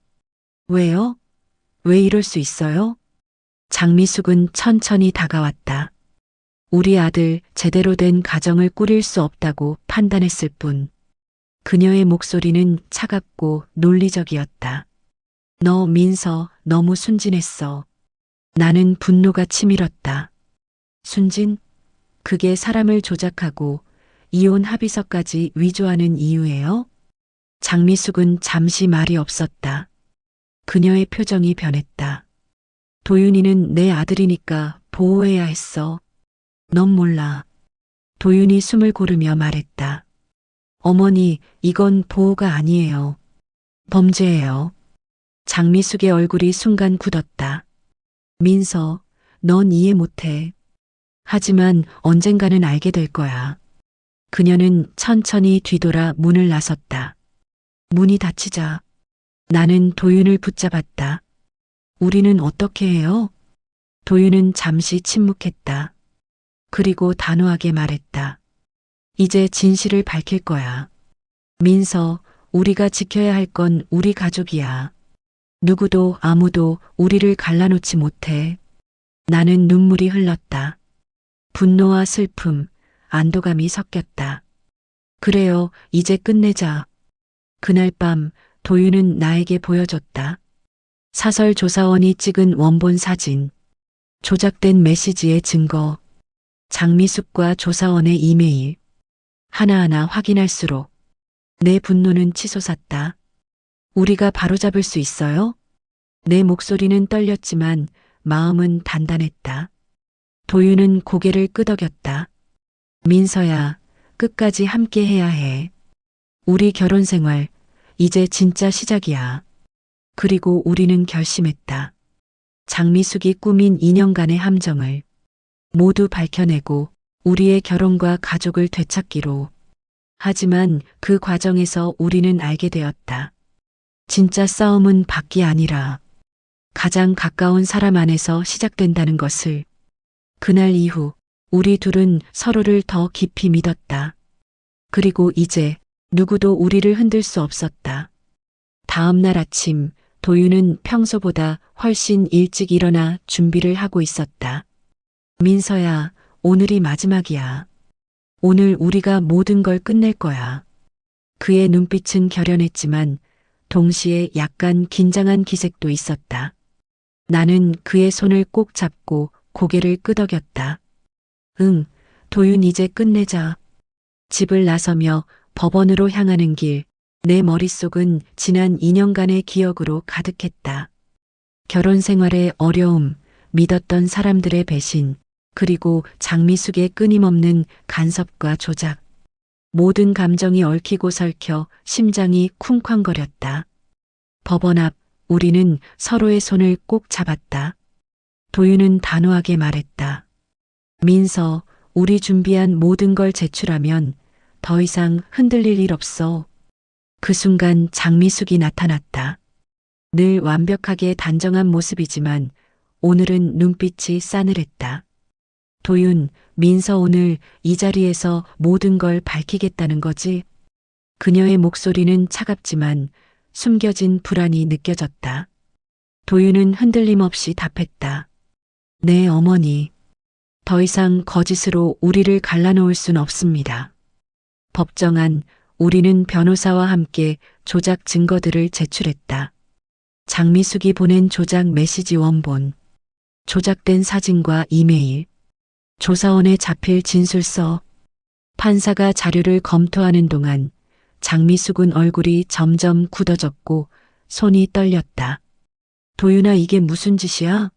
왜요? 왜 이럴 수 있어요? 장미숙은 천천히 다가왔다. 우리 아들 제대로 된 가정을 꾸릴 수 없다고 판단했을 뿐. 그녀의 목소리는 차갑고 논리적이었다. 너 민서 너무 순진했어. 나는 분노가 치밀었다. 순진? 그게 사람을 조작하고 이혼 합의서까지 위조하는 이유예요? 장미숙은 잠시 말이 없었다. 그녀의 표정이 변했다. 도윤이는 내 아들이니까 보호해야 했어. 넌 몰라. 도윤이 숨을 고르며 말했다. 어머니, 이건 보호가 아니에요. 범죄예요. 장미숙의 얼굴이 순간 굳었다. 민서, 넌 이해 못해. 하지만 언젠가는 알게 될 거야. 그녀는 천천히 뒤돌아 문을 나섰다. 문이 닫히자 나는 도윤을 붙잡았다. 우리는 어떻게 해요? 도윤은 잠시 침묵했다. 그리고 단호하게 말했다. 이제 진실을 밝힐 거야. 민서, 우리가 지켜야 할 건 우리 가족이야. 누구도 아무도 우리를 갈라놓지 못해. 나는 눈물이 흘렀다. 분노와 슬픔, 안도감이 섞였다. 그래요, 이제 끝내자. 그날 밤 도윤은 나에게 보여줬다. 사설 조사원이 찍은 원본 사진, 조작된 메시지의 증거, 장미숙과 조사원의 이메일. 하나하나 확인할수록 내 분노는 치솟았다. 우리가 바로잡을 수 있어요? 내 목소리는 떨렸지만 마음은 단단했다. 도윤은 고개를 끄덕였다. 민서야, 끝까지 함께 해야 해. 우리 결혼 생활, 이제 진짜 시작이야. 그리고 우리는 결심했다. 장미숙이 꾸민 2년간의 함정을 모두 밝혀내고 우리의 결혼과 가족을 되찾기로. 하지만 그 과정에서 우리는 알게 되었다. 진짜 싸움은 밖이 아니라 가장 가까운 사람 안에서 시작된다는 것을. 그날 이후 우리 둘은 서로를 더 깊이 믿었다. 그리고 이제 누구도 우리를 흔들 수 없었다. 다음 날 아침 도윤은 평소보다 훨씬 일찍 일어나 준비를 하고 있었다. 민서야, 오늘이 마지막이야. 오늘 우리가 모든 걸 끝낼 거야. 그의 눈빛은 결연했지만 동시에 약간 긴장한 기색도 있었다. 나는 그의 손을 꼭 잡고 고개를 끄덕였다. 응, 도윤 이제 끝내자. 집을 나서며 법원으로 향하는 길, 내 머릿속은 지난 2년간의 기억으로 가득했다. 결혼 생활의 어려움, 믿었던 사람들의 배신, 그리고 장미숙의 끊임없는 간섭과 조작. 모든 감정이 얽히고 설켜 심장이 쿵쾅거렸다. 법원 앞 우리는 서로의 손을 꼭 잡았다. 도윤은 단호하게 말했다. 민서, 우리 준비한 모든 걸 제출하면 더 이상 흔들릴 일 없어. 그 순간 장미숙이 나타났다. 늘 완벽하게 단정한 모습이지만 오늘은 눈빛이 싸늘했다. 도윤, 민서 오늘 이 자리에서 모든 걸 밝히겠다는 거지? 그녀의 목소리는 차갑지만 숨겨진 불안이 느껴졌다. 도윤은 흔들림 없이 답했다. 네, 어머니. 더 이상 거짓으로 우리를 갈라놓을 순 없습니다. 법정 안 우리는 변호사와 함께 조작 증거들을 제출했다. 장미숙이 보낸 조작 메시지 원본, 조작된 사진과 이메일, 조사원에 잡힐 진술서. 판사가 자료를 검토하는 동안 장미숙은 얼굴이 점점 굳어졌고 손이 떨렸다. 도윤아, 이게 무슨 짓이야?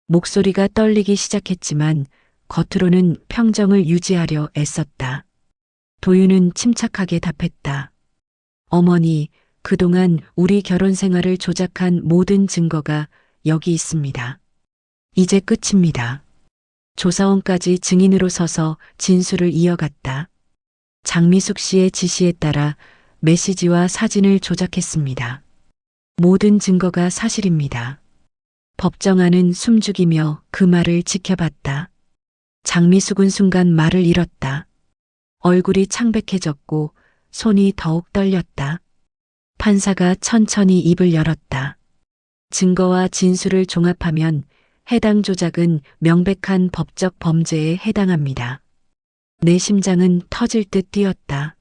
목소리가 떨리기 시작했지만 겉으로는 평정을 유지하려 애썼다. 도윤은 침착하게 답했다. 어머니, 그동안 우리 결혼 생활을 조작한 모든 증거가 여기 있습니다. 이제 끝입니다. 조사원까지 증인으로 서서 진술을 이어갔다. 장미숙 씨의 지시에 따라 메시지와 사진을 조작했습니다. 모든 증거가 사실입니다. 법정안은 숨죽이며 그 말을 지켜봤다. 장미숙은 순간 말을 잃었다. 얼굴이 창백해졌고 손이 더욱 떨렸다. 판사가 천천히 입을 열었다. 증거와 진술을 종합하면 해당 조작은 명백한 법적 범죄에 해당합니다. 내 심장은 터질 듯 뛰었다.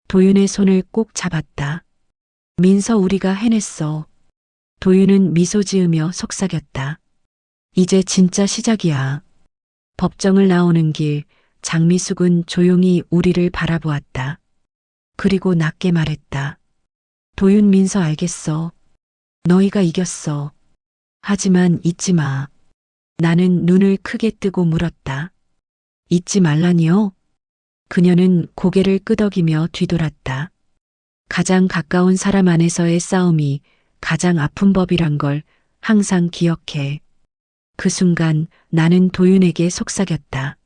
도윤의 손을 꼭 잡았다. 민서, 우리가 해냈어. 도윤은 미소 지으며 속삭였다. 이제 진짜 시작이야. 법정을 나오는 길, 장미숙은 조용히 우리를 바라보았다. 그리고 낮게 말했다. 도윤, 민서 알겠어. 너희가 이겼어. 하지만 잊지 마. 나는 눈을 크게 뜨고 물었다. 잊지 말라니요? 그녀는 고개를 끄덕이며 뒤돌았다. 가장 가까운 사람 안에서의 싸움이 가장 아픈 법이란 걸 항상 기억해. 그 순간 나는 도윤에게 속삭였다.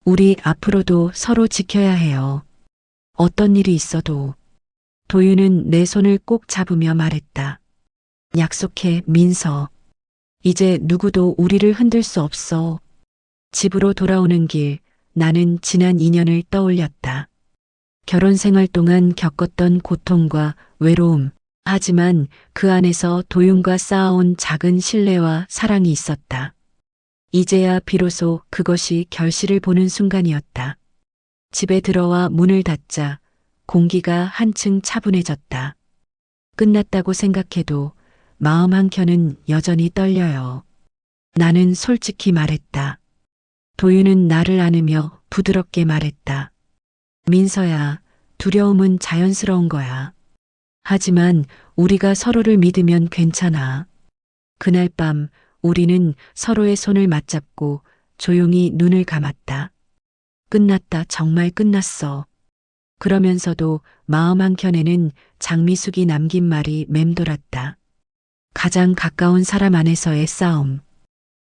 우리 앞으로도 서로 지켜야 해요. 어떤 일이 있어도. 도윤은 내 손을 꼭 잡으며 말했다. 약속해, 민서. 이제 누구도 우리를 흔들 수 없어. 집으로 돌아오는 길, 나는 지난 2년을 떠올렸다. 결혼 생활 동안 겪었던 고통과 외로움, 하지만 그 안에서 도윤과 쌓아온 작은 신뢰와 사랑이 있었다. 이제야 비로소 그것이 결실을 보는 순간이었다. 집에 들어와 문을 닫자 공기가 한층 차분해졌다. 끝났다고 생각해도 마음 한켠은 여전히 떨려요. 나는 솔직히 말했다. 도윤은 나를 안으며 부드럽게 말했다. 민서야, 두려움은 자연스러운 거야. 하지만 우리가 서로를 믿으면 괜찮아. 그날 밤 우리는 서로의 손을 맞잡고 조용히 눈을 감았다. 끝났다. 정말 끝났어. 그러면서도 마음 한켠에는 장미숙이 남긴 말이 맴돌았다. 가장 가까운 사람 안에서의 싸움.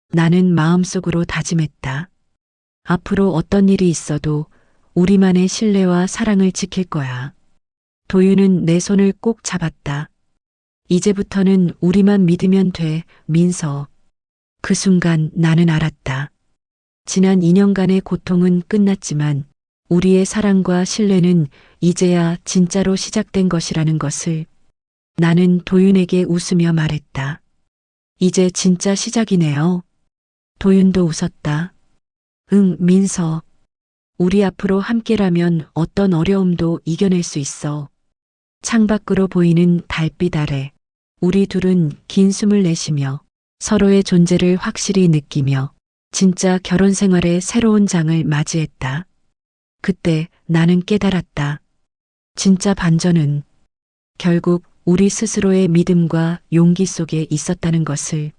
나는 마음속으로 다짐했다. 앞으로 어떤 일이 있어도 우리만의 신뢰와 사랑을 지킬 거야. 도윤은 내 손을 꼭 잡았다. 이제부터는 우리만 믿으면 돼, 민서. 그 순간 나는 알았다. 지난 2년간의 고통은 끝났지만 우리의 사랑과 신뢰는 이제야 진짜로 시작된 것이라는 것을. 나는 도윤에게 웃으며 말했다. 이제 진짜 시작이네요. 도윤도 웃었다. 응, 민서. 우리 앞으로 함께라면 어떤 어려움도 이겨낼 수 있어. 창밖으로 보이는 달빛 아래 우리 둘은 긴 숨을 내쉬며 서로의 존재를 확실히 느끼며 진짜 결혼 생활의 새로운 장을 맞이했다. 그때 나는 깨달았다. 진짜 반전은 결국 우리 스스로의 믿음과 용기 속에 있었다는 것을.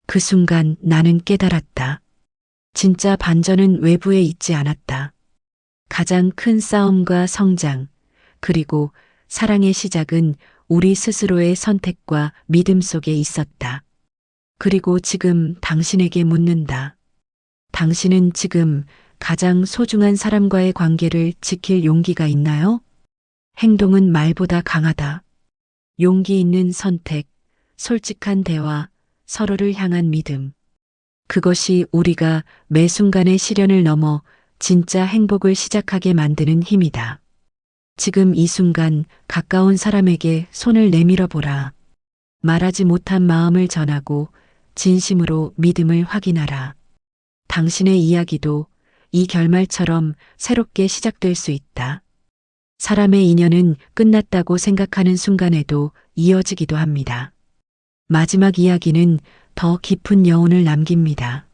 그 순간 나는 깨달았다. 진짜 반전은 외부에 있지 않았다. 가장 큰 싸움과 성장, 그리고 사랑의 시작은 우리 스스로의 선택과 믿음 속에 있었다. 그리고 지금 당신에게 묻는다. 당신은 지금 가장 소중한 사람과의 관계를 지킬 용기가 있나요? 행동은 말보다 강하다. 용기 있는 선택, 솔직한 대화, 서로를 향한 믿음. 그것이 우리가 매 순간의 시련을 넘어 진짜 행복을 시작하게 만드는 힘이다. 지금 이 순간 가까운 사람에게 손을 내밀어 보라. 말하지 못한 마음을 전하고 진심으로 믿음을 확인하라. 당신의 이야기도 이 결말처럼 새롭게 시작될 수 있다. 사람의 인연은 끝났다고 생각하는 순간에도 이어지기도 합니다. 마지막 이야기는 더 깊은 여운을 남깁니다.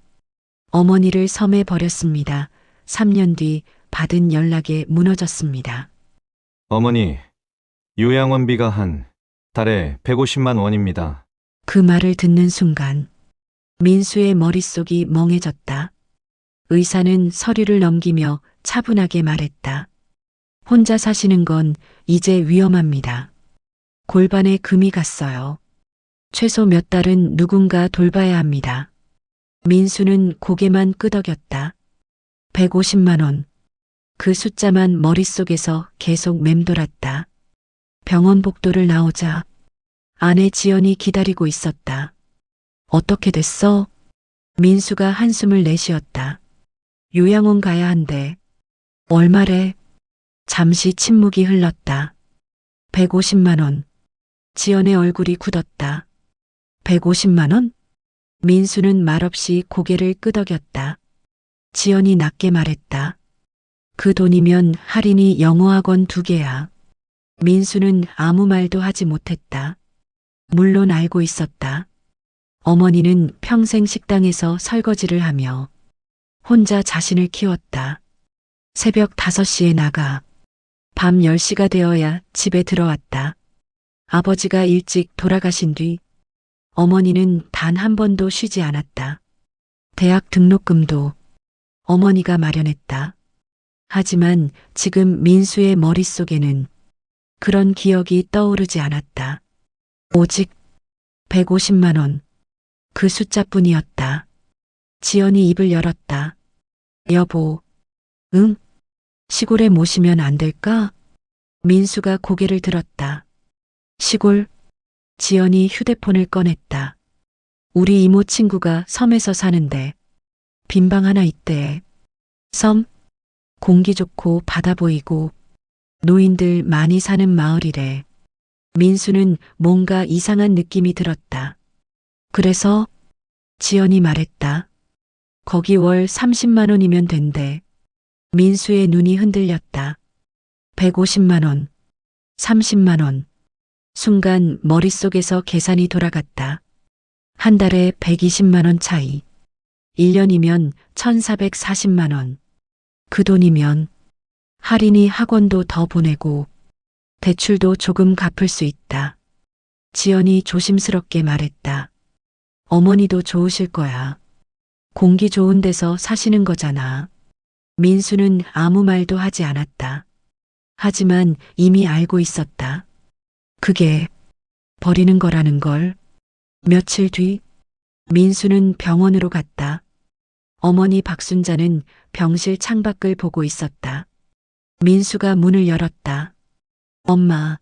어머니를 섬에 버렸습니다. 3년 뒤 받은 연락에 무너졌습니다. 어머니, 요양원비가 한 달에 150만 원입니다. 그 말을 듣는 순간 민수의 머릿속이 멍해졌다. 의사는 서류를 넘기며 차분하게 말했다. 혼자 사시는 건 이제 위험합니다. 골반에 금이 갔어요. 최소 몇 달은 누군가 돌봐야 합니다. 민수는 고개만 끄덕였다. 150만 원. 그 숫자만 머릿속에서 계속 맴돌았다. 병원 복도를 나오자 아내 지연이 기다리고 있었다. 어떻게 됐어? 민수가 한숨을 내쉬었다. 요양원 가야 한대. 얼마래? 잠시 침묵이 흘렀다. 150만 원. 지연의 얼굴이 굳었다. 150만 원? 민수는 말없이 고개를 끄덕였다. 지연이 낮게 말했다. 그 돈이면 할인이 영어학원 2개야. 민수는 아무 말도 하지 못했다. 물론 알고 있었다. 어머니는 평생 식당에서 설거지를 하며 혼자 자신을 키웠다. 새벽 5시에 나가 밤 10시가 되어야 집에 들어왔다. 아버지가 일찍 돌아가신 뒤 어머니는 단 한 번도 쉬지 않았다. 대학 등록금도 어머니가 마련했다. 하지만 지금 민수의 머릿속에는 그런 기억이 떠오르지 않았다. 오직 150만 원. 그 숫자뿐이었다. 지연이 입을 열었다. 여보, 응? 시골에 모시면 안 될까? 민수가 고개를 들었다. 시골? 지연이 휴대폰을 꺼냈다. 우리 이모 친구가 섬에서 사는데 빈방 하나 있대. 섬? 공기 좋고 바다 보이고 노인들 많이 사는 마을이래. 민수는 뭔가 이상한 느낌이 들었다. 그래서 지연이 말했다. 거기 월 30만 원이면 된대. 민수의 눈이 흔들렸다. 150만 원, 30만 원. 순간 머릿속에서 계산이 돌아갔다. 한 달에 120만 원 차이. 1년이면 1440만 원. 그 돈이면 할인이 학원도 더 보내고 대출도 조금 갚을 수 있다. 지연이 조심스럽게 말했다. 어머니도 좋으실 거야. 공기 좋은 데서 사시는 거잖아. 민수는 아무 말도 하지 않았다. 하지만 이미 알고 있었다. 그게 버리는 거라는 걸. 며칠 뒤 민수는 병원으로 갔다. 어머니 박순자는 병실 창밖을 보고 있었다. 민수가 문을 열었다. 엄마.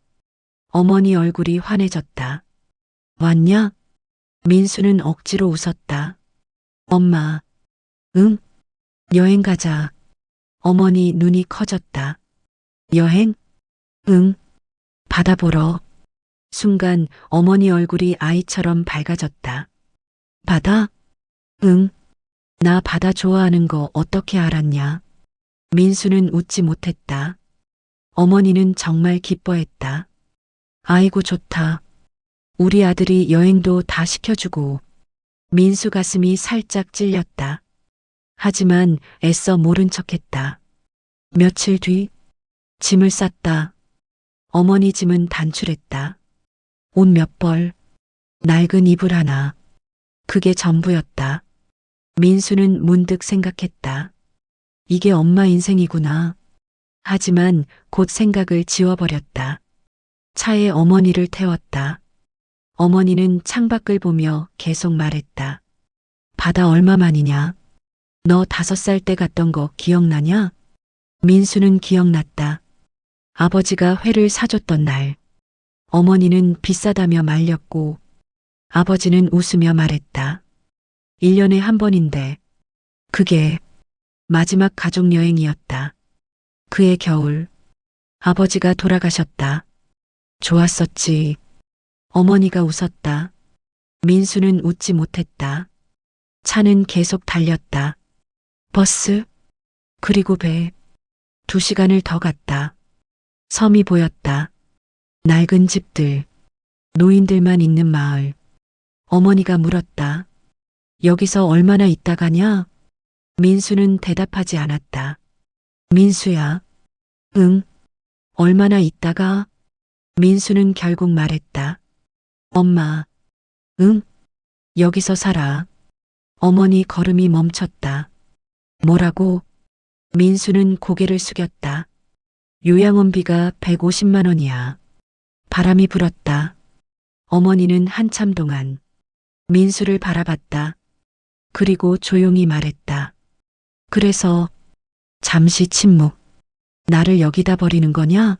어머니 얼굴이 환해졌다. 왔냐? 민수는 억지로 웃었다. 엄마. 응? 여행 가자. 어머니 눈이 커졌다. 여행? 응. 바다 보러. 순간 어머니 얼굴이 아이처럼 밝아졌다. 바다? 응. 나 바다 좋아하는 거 어떻게 알았냐? 민수는 웃지 못했다. 어머니는 정말 기뻐했다. 아이고 좋다. 우리 아들이 여행도 다 시켜주고. 민수 가슴이 살짝 찔렸다. 하지만 애써 모른 척했다. 며칠 뒤 짐을 쌌다. 어머니 짐은 단출했다. 옷 몇 벌, 낡은 이불 하나. 그게 전부였다. 민수는 문득 생각했다. 이게 엄마 인생이구나. 하지만 곧 생각을 지워버렸다. 차에 어머니를 태웠다. 어머니는 창밖을 보며 계속 말했다. 바다 얼마만이냐? 너 5살 때 갔던 거 기억나냐? 민수는 기억났다. 아버지가 회를 사줬던 날. 어머니는 비싸다며 말렸고 아버지는 웃으며 말했다. 1년에 한 번인데 그게 마지막 가족 여행이었다. 그해 겨울 아버지가 돌아가셨다. 좋았었지. 어머니가 웃었다. 민수는 웃지 못했다. 차는 계속 달렸다. 버스, 그리고 배. 2시간을 더 갔다. 섬이 보였다. 낡은 집들, 노인들만 있는 마을. 어머니가 물었다. 여기서 얼마나 있다 가냐? 민수는 대답하지 않았다. 민수야. 응. 얼마나 있다가? 민수는 결국 말했다. 엄마. 응? 여기서 살아. 어머니 걸음이 멈췄다. 뭐라고? 민수는 고개를 숙였다. 요양원비가 150만 원이야. 바람이 불었다. 어머니는 한참 동안 민수를 바라봤다. 그리고 조용히 말했다. 그래서 잠시 침묵. 나를 여기다 버리는 거냐?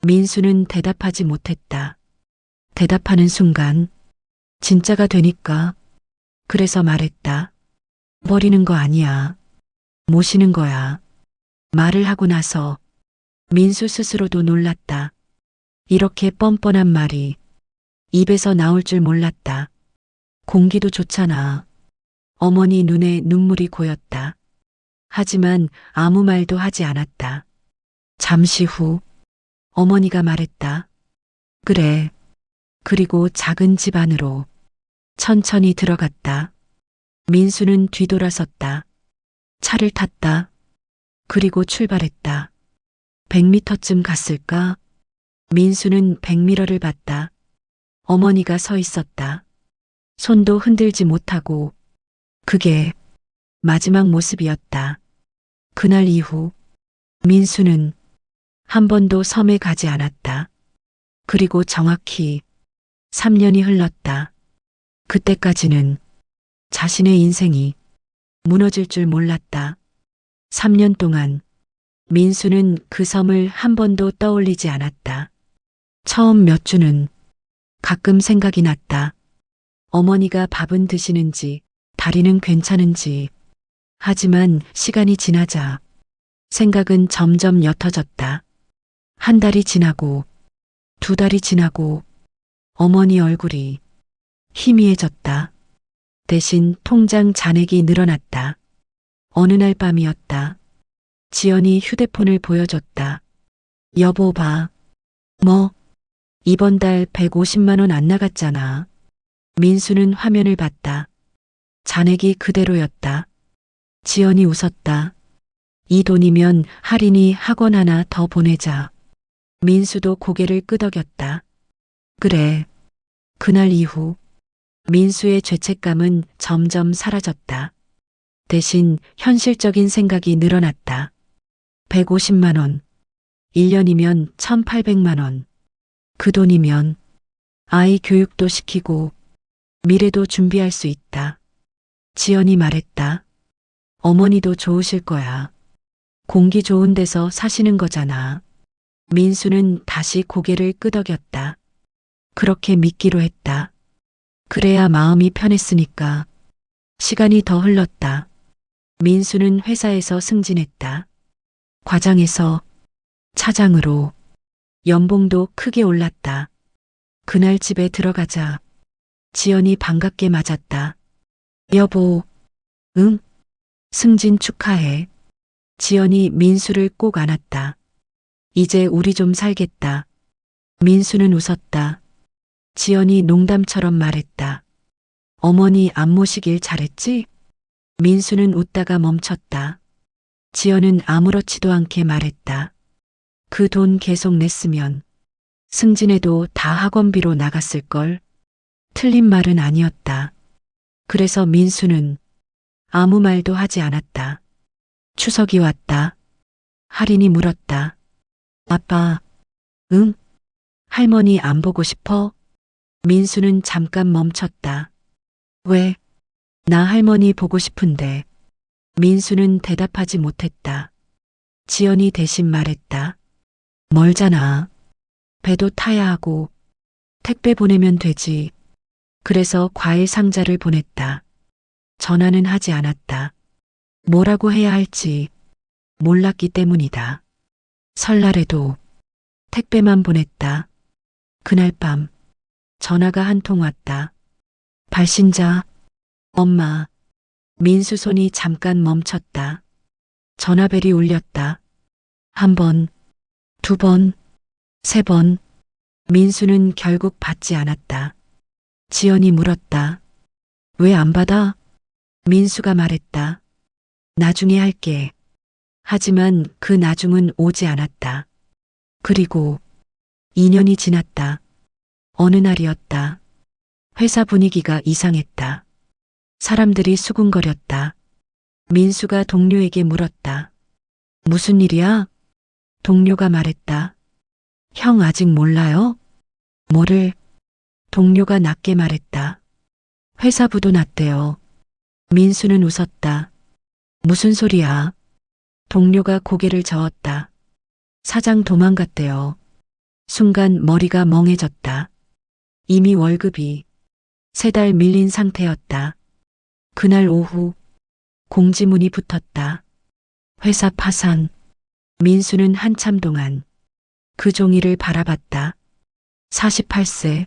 민수는 대답하지 못했다. 대답하는 순간 진짜가 되니까. 그래서 말했다. 버리는 거 아니야. 모시는 거야. 말을 하고 나서 민수 스스로도 놀랐다. 이렇게 뻔뻔한 말이 입에서 나올 줄 몰랐다. 공기도 좋잖아. 어머니 눈에 눈물이 고였다. 하지만 아무 말도 하지 않았다. 잠시 후 어머니가 말했다. 그래. 그리고 작은 집 안으로 천천히 들어갔다. 민수는 뒤돌아섰다. 차를 탔다. 그리고 출발했다. 100m쯤 갔을까? 민수는 백미러를 봤다. 어머니가 서 있었다. 손도 흔들지 못하고 그게 마지막 모습이었다. 그날 이후 민수는 한 번도 섬에 가지 않았다. 그리고 정확히 3년이 흘렀다. 그때까지는 자신의 인생이 무너질 줄 몰랐다. 3년 동안 민수는 그 섬을 한 번도 떠올리지 않았다. 처음 몇 주는 가끔 생각이 났다. 어머니가 밥은 드시는지, 다리는 괜찮은지. 하지만 시간이 지나자 생각은 점점 옅어졌다. 한 달이 지나고 2달이 지나고 어머니 얼굴이 희미해졌다. 대신 통장 잔액이 늘어났다. 어느 날 밤이었다. 지연이 휴대폰을 보여줬다. 여보 봐. 뭐? 이번 달 150만 원 안 나갔잖아. 민수는 화면을 봤다. 잔액이 그대로였다. 지연이 웃었다. 이 돈이면 할인이 학원 하나 더 보내자. 민수도 고개를 끄덕였다. 그래. 그날 이후 민수의 죄책감은 점점 사라졌다. 대신 현실적인 생각이 늘어났다. 150만 원. 1년이면 1,800만 원. 그 돈이면 아이 교육도 시키고 미래도 준비할 수 있다. 지연이 말했다. 어머니도 좋으실 거야. 공기 좋은 데서 사시는 거잖아. 민수는 다시 고개를 끄덕였다. 그렇게 믿기로 했다. 그래야 마음이 편했으니까. 시간이 더 흘렀다. 민수는 회사에서 승진했다. 과장에서 차장으로 연봉도 크게 올랐다. 그날 집에 들어가자 지연이 반갑게 맞았다. 여보, 응? 승진 축하해. 지연이 민수를 꼭 안았다. 이제 우리 좀 살겠다. 민수는 웃었다. 지연이 농담처럼 말했다. 어머니 안 모시길 잘했지? 민수는 웃다가 멈췄다. 지연은 아무렇지도 않게 말했다. 그 돈 계속 냈으면 승진해도 다 학원비로 나갔을걸. 틀린 말은 아니었다. 그래서 민수는 아무 말도 하지 않았다. 추석이 왔다. 할인이 물었다. 아빠, 응? 할머니 안 보고 싶어? 민수는 잠깐 멈췄다. 왜? 나 할머니 보고 싶은데. 민수는 대답하지 못했다. 지연이 대신 말했다. 멀잖아. 배도 타야 하고 택배 보내면 되지. 그래서 과일 상자를 보냈다. 전화는 하지 않았다. 뭐라고 해야 할지 몰랐기 때문이다. 설날에도 택배만 보냈다. 그날 밤 전화가 한 통 왔다. 발신자, 엄마. 민수 손이 잠깐 멈췄다. 전화벨이 울렸다. 한 번, 두 번, 세 번. 민수는 결국 받지 않았다. 지연이 물었다. 왜 안 받아? 민수가 말했다. 나중에 할게. 하지만 그 나중은 오지 않았다. 그리고 2년이 지났다. 어느 날이었다. 회사 분위기가 이상했다. 사람들이 수군거렸다. 민수가 동료에게 물었다. 무슨 일이야? 동료가 말했다. 형 아직 몰라요? 뭐를? 동료가 낮게 말했다. 회사 부도 났대요. 민수는 웃었다. 무슨 소리야? 동료가 고개를 저었다. 사장 도망갔대요. 순간 머리가 멍해졌다. 이미 월급이 3달 밀린 상태였다. 그날 오후 공지문이 붙었다. 회사 파산. 민수는 한참 동안 그 종이를 바라봤다. 48세,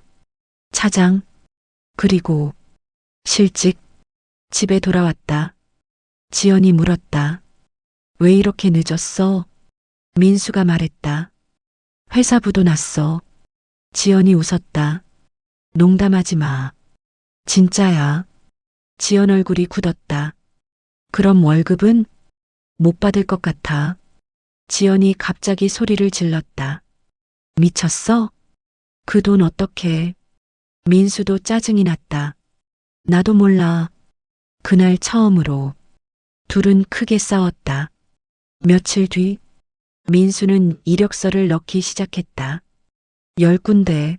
차장, 그리고 실직. 집에 돌아왔다. 지연이 물었다. 왜 이렇게 늦었어? 민수가 말했다. 회사 부도 났어. 지연이 웃었다. 농담하지 마. 진짜야. 지연 얼굴이 굳었다. 그럼 월급은? 못 받을 것 같아. 지연이 갑자기 소리를 질렀다. 미쳤어? 그 돈 어떡해. 민수도 짜증이 났다. 나도 몰라. 그날 처음으로 둘은 크게 싸웠다. 며칠 뒤 민수는 이력서를 넣기 시작했다. 10군데,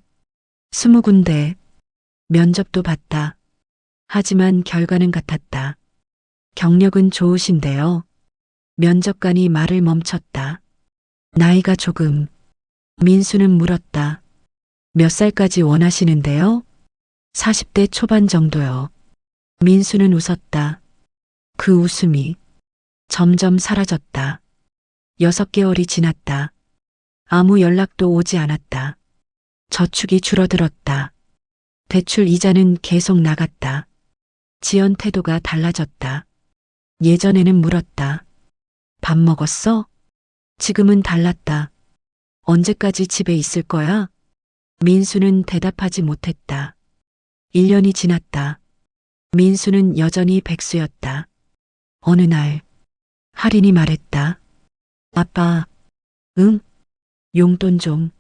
20군데, 면접도 봤다. 하지만 결과는 같았다. 경력은 좋으신데요. 면접관이 말을 멈췄다. 나이가 조금. 민수는 물었다. 몇 살까지 원하시는데요? 40대 초반 정도요. 민수는 웃었다. 그 웃음이 점점 사라졌다. 6개월이 지났다. 아무 연락도 오지 않았다. 저축이 줄어들었다. 대출 이자는 계속 나갔다. 지연 태도가 달라졌다. 예전에는 물었다. 밥 먹었어? 지금은 달랐다. 언제까지 집에 있을 거야? 민수는 대답하지 못했다. 1년이 지났다. 민수는 여전히 백수였다. 어느 날 할인이 말했다. 아빠, 응? 용돈 좀.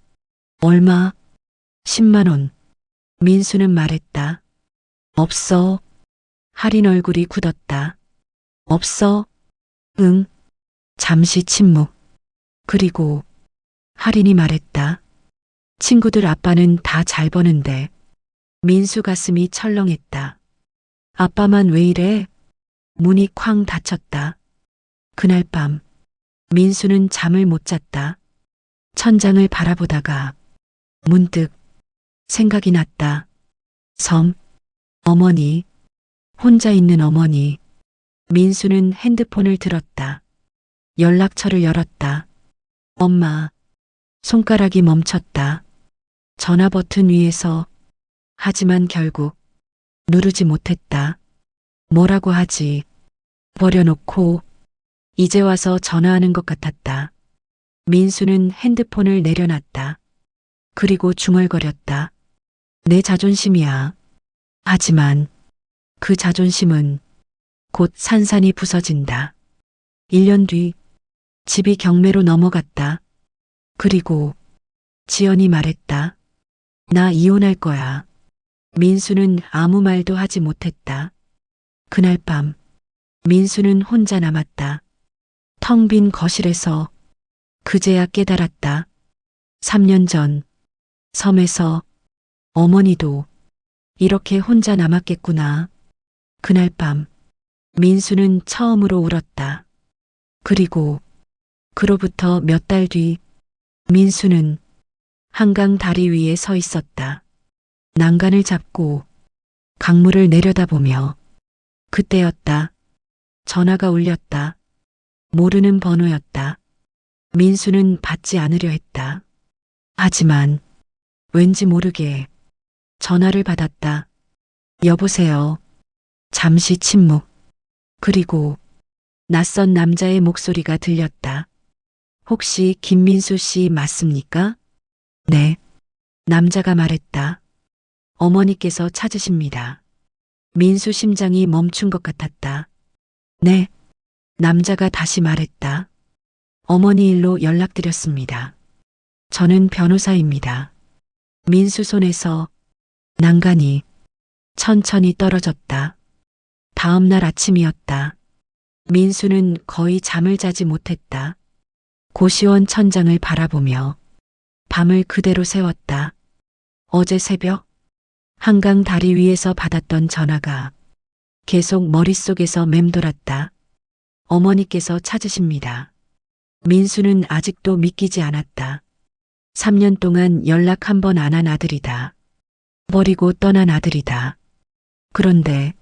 얼마? 10만 원. 민수는 말했다. 없어. 할인 얼굴이 굳었다. 없어. 응. 잠시 침묵. 그리고 할인이 말했다. 친구들 아빠는 다 잘 버는데. 민수 가슴이 철렁했다. 아빠만 왜 이래? 문이 쾅 닫혔다. 그날 밤 민수는 잠을 못 잤다. 천장을 바라보다가 문득 생각이 났다. 섬, 어머니, 혼자 있는 어머니. 민수는 핸드폰을 들었다. 연락처를 열었다. 엄마. 손가락이 멈췄다. 전화 버튼 위에서. 하지만 결국 누르지 못했다. 뭐라고 하지? 버려놓고 이제 와서 전화하는 것 같았다. 민수는 핸드폰을 내려놨다. 그리고 중얼거렸다. 내 자존심이야. 하지만 그 자존심은 곧 산산이 부서진다. 1년 뒤 집이 경매로 넘어갔다. 그리고 지연이 말했다. 나 이혼할 거야. 민수는 아무 말도 하지 못했다. 그날 밤 민수는 혼자 남았다. 텅 빈 거실에서 그제야 깨달았다. 3년 전 섬에서 어머니도 이렇게 혼자 남았겠구나. 그날 밤 민수는 처음으로 울었다. 그리고 그로부터 몇 달 뒤 민수는 한강 다리 위에 서 있었다. 난간을 잡고 강물을 내려다보며 그때였다. 전화가 울렸다. 모르는 번호였다. 민수는 받지 않으려 했다. 하지만 왠지 모르게 전화를 받았다. 여보세요. 잠시 침묵. 그리고 낯선 남자의 목소리가 들렸다. 혹시 김민수 씨 맞습니까? 네. 남자가 말했다. 어머니께서 찾으십니다. 민수 심장이 멈춘 것 같았다. 네. 남자가 다시 말했다. 어머니 일로 연락드렸습니다. 저는 변호사입니다. 민수 손에서 난간이 천천히 떨어졌다. 다음 날 아침이었다. 민수는 거의 잠을 자지 못했다. 고시원 천장을 바라보며 밤을 그대로 새웠다. 어제 새벽 한강 다리 위에서 받았던 전화가 계속 머릿속에서 맴돌았다. 어머니께서 찾으십니다. 민수는 아직도 믿기지 않았다. 3년 동안 연락 한 번 안 한 아들이다. 버리고 떠난 아들이다. 그런데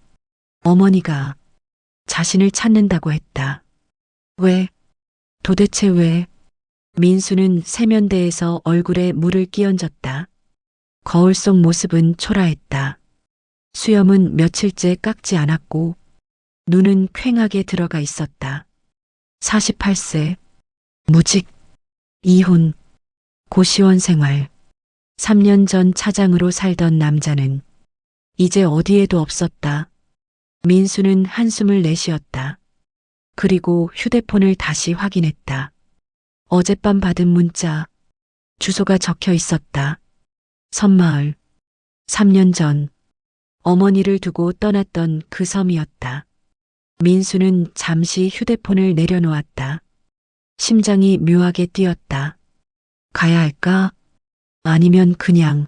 어머니가 자신을 찾는다고 했다. 왜? 도대체 왜? 민수는 세면대에서 얼굴에 물을 끼얹었다. 거울 속 모습은 초라했다. 수염은 며칠째 깎지 않았고 눈은 퀭하게 들어가 있었다. 48세, 무직, 이혼, 고시원 생활. 3년 전 차장으로 살던 남자는 이제 어디에도 없었다. 민수는 한숨을 내쉬었다. 그리고 휴대폰을 다시 확인했다. 어젯밤 받은 문자, 주소가 적혀 있었다. 섬마을. 3년 전 어머니를 두고 떠났던 그 섬이었다. 민수는 잠시 휴대폰을 내려놓았다. 심장이 묘하게 뛰었다. 가야 할까? 아니면 그냥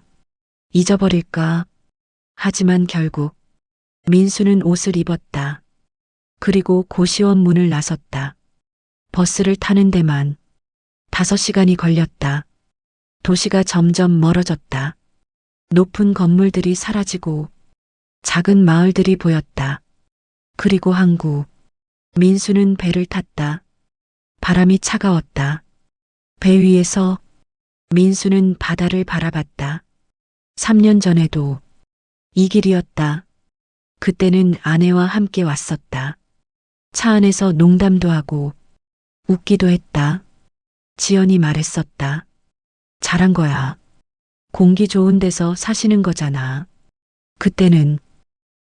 잊어버릴까? 하지만 결국 민수는 옷을 입었다. 그리고 고시원 문을 나섰다. 버스를 타는 데만 5시간이 걸렸다. 도시가 점점 멀어졌다. 높은 건물들이 사라지고 작은 마을들이 보였다. 그리고 항구. 민수는 배를 탔다. 바람이 차가웠다. 배 위에서 민수는 바다를 바라봤다. 3년 전에도 이 길이었다. 그때는 아내와 함께 왔었다. 차 안에서 농담도 하고 웃기도 했다. 지연이 말했었다. 잘한 거야. 공기 좋은 데서 사시는 거잖아. 그때는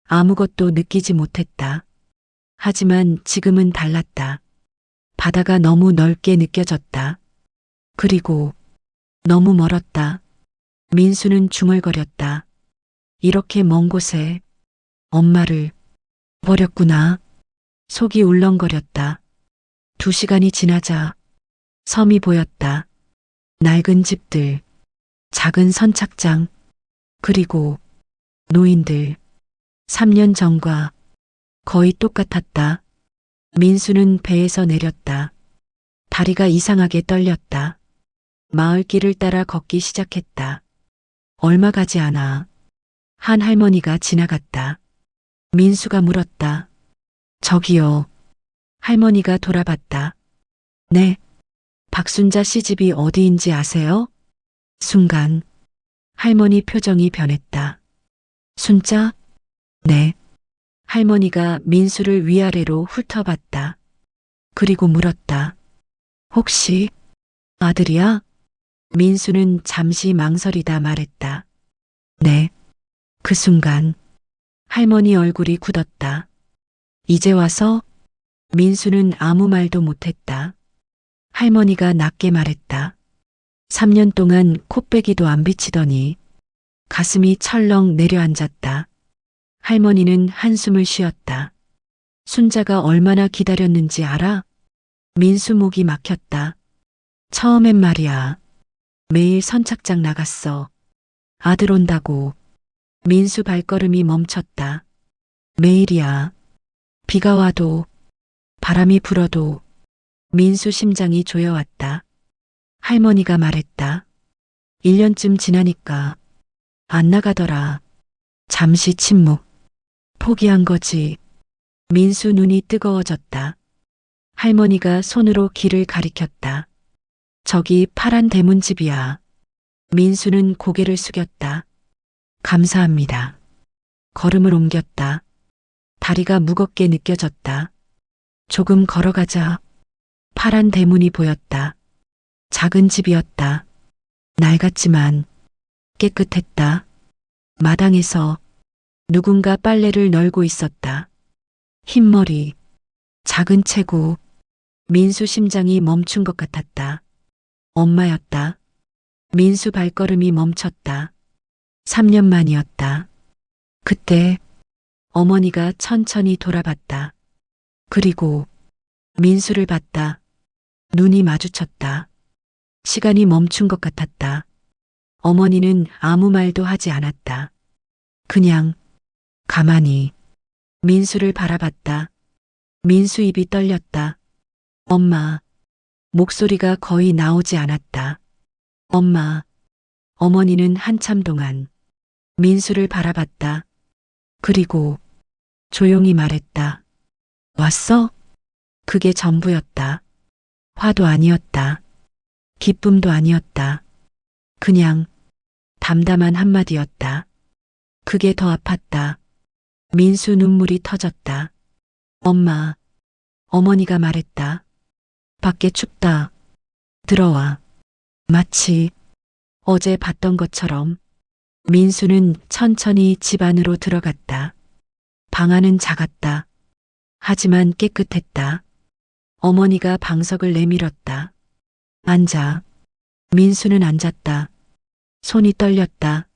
아무것도 느끼지 못했다. 하지만 지금은 달랐다. 바다가 너무 넓게 느껴졌다. 그리고 너무 멀었다. 민수는 중얼거렸다. 이렇게 먼 곳에 엄마를 버렸구나. 속이 울렁거렸다. 2시간이 지나자 섬이 보였다. 낡은 집들, 작은 선착장, 그리고 노인들. 3년 전과 거의 똑같았다. 민수는 배에서 내렸다. 다리가 이상하게 떨렸다. 마을길을 따라 걷기 시작했다. 얼마 가지 않아 한 할머니가 지나갔다. 민수가 물었다. 저기요. 할머니가 돌아봤다. 네. 박순자 씨 집이 어디인지 아세요? 순간 할머니 표정이 변했다. 순자? 네. 할머니가 민수를 위아래로 훑어봤다. 그리고 물었다. 혹시 아들이야? 민수는 잠시 망설이다 말했다. 네. 그 순간 할머니 얼굴이 굳었다. 이제 와서? 민수는 아무 말도 못했다. 할머니가 낮게 말했다. 3년 동안 콧배기도 안 비치더니 가슴이 철렁 내려앉았다. 할머니는 한숨을 쉬었다. 순자가 얼마나 기다렸는지 알아? 민수 목이 막혔다. 처음엔 말이야. 매일 선착장 나갔어. 아들 온다고. 민수 발걸음이 멈췄다. 매일이야. 비가 와도 바람이 불어도 민수 심장이 조여왔다. 할머니가 말했다. 1년쯤 지나니까 안 나가더라. 잠시 침묵. 포기한 거지. 민수 눈이 뜨거워졌다. 할머니가 손으로 길을 가리켰다. 저기 파란 대문집이야. 민수는 고개를 숙였다. 감사합니다. 걸음을 옮겼다. 다리가 무겁게 느껴졌다. 조금 걸어가자. 파란 대문이 보였다. 작은 집이었다. 낡았지만 깨끗했다. 마당에서 누군가 빨래를 널고 있었다. 흰머리, 작은 체구. 민수 심장이 멈춘 것 같았다. 엄마였다. 민수 발걸음이 멈췄다. 3년 만이었다. 그때 어머니가 천천히 돌아봤다. 그리고 민수를 봤다. 눈이 마주쳤다. 시간이 멈춘 것 같았다. 어머니는 아무 말도 하지 않았다. 그냥 가만히 민수를 바라봤다. 민수 입이 떨렸다. 엄마. 목소리가 거의 나오지 않았다. 엄마. 어머니는 한참 동안 민수를 바라봤다. 그리고 조용히 말했다. 왔어? 그게 전부였다. 화도 아니었다. 기쁨도 아니었다. 그냥 담담한 한마디였다. 그게 더 아팠다. 민수 눈물이 터졌다. 엄마. 어머니가 말했다. 밖에 춥다. 들어와. 마치 어제 봤던 것처럼 민수는 천천히 집 안으로 들어갔다. 방 안은 작았다. 하지만 깨끗했다. 어머니가 방석을 내밀었다. 앉아. 민수는 앉았다. 손이 떨렸다.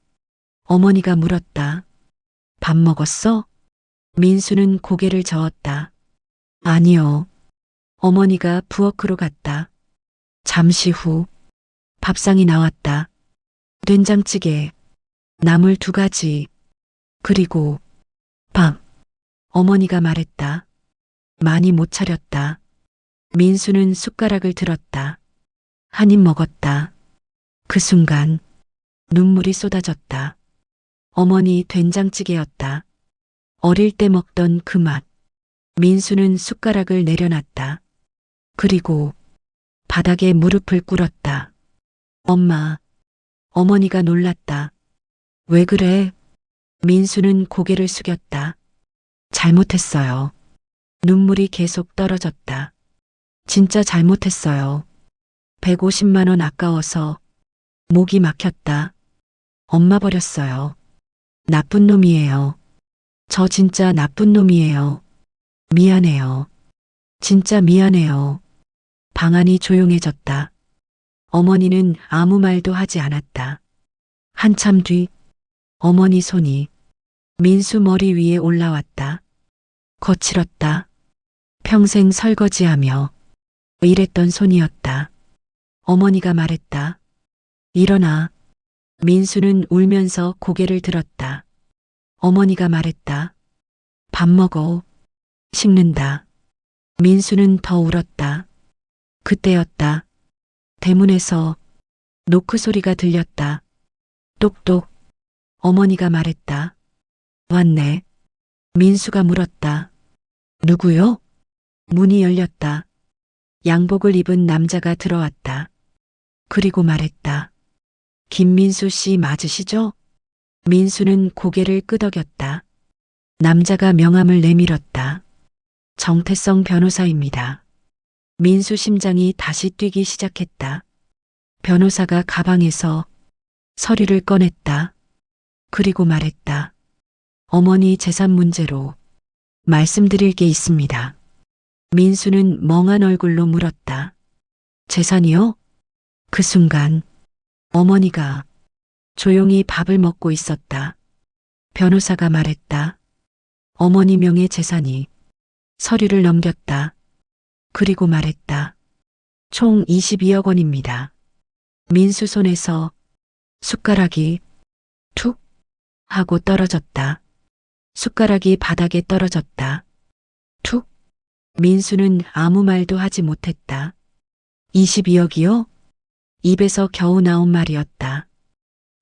어머니가 물었다. 밥 먹었어? 민수는 고개를 저었다. 아니요. 어머니가 부엌으로 갔다. 잠시 후 밥상이 나왔다. 된장찌개, 나물 2가지, 그리고 밥. 어머니가 말했다. 많이 못 차렸다. 민수는 숟가락을 들었다. 한 입 먹었다. 그 순간 눈물이 쏟아졌다. 어머니 된장찌개였다. 어릴 때 먹던 그 맛. 민수는 숟가락을 내려놨다. 그리고 바닥에 무릎을 꿇었다. 엄마. 어머니가 놀랐다. 왜 그래? 민수는 고개를 숙였다. 잘못했어요. 눈물이 계속 떨어졌다. 진짜 잘못했어요. 150만 원 아까워서 목이 막혔다. 엄마 버렸어요. 나쁜 놈이에요. 저 진짜 나쁜 놈이에요. 미안해요. 진짜 미안해요. 방 안이 조용해졌다. 어머니는 아무 말도 하지 않았다. 한참 뒤 어머니 손이 민수 머리 위에 올라왔다. 거칠었다. 평생 설거지하며 일했던 손이었다. 어머니가 말했다. 일어나. 민수는 울면서 고개를 들었다. 어머니가 말했다. 밥 먹어. 식는다. 민수는 더 울었다. 그때였다. 대문에서 노크 소리가 들렸다. 똑똑. 어머니가 말했다. 왔네. 민수가 물었다. 누구요? 문이 열렸다. 양복을 입은 남자가 들어왔다. 그리고 말했다. 김민수 씨 맞으시죠? 민수는 고개를 끄덕였다. 남자가 명함을 내밀었다. 정태성 변호사입니다. 민수 심장이 다시 뛰기 시작했다. 변호사가 가방에서 서류를 꺼냈다. 그리고 말했다. 어머니 재산 문제로 말씀드릴 게 있습니다. 민수는 멍한 얼굴로 물었다. 재산이요? 그 순간 어머니가 조용히 밥을 먹고 있었다. 변호사가 말했다. 어머니 명의 재산이 서류를 넘겼다. 그리고 말했다. 총 22억 원입니다. 민수 손에서 숟가락이 툭 하고 떨어졌다. 숟가락이 바닥에 떨어졌다. 툭. 민수는 아무 말도 하지 못했다. 22억이요? 입에서 겨우 나온 말이었다.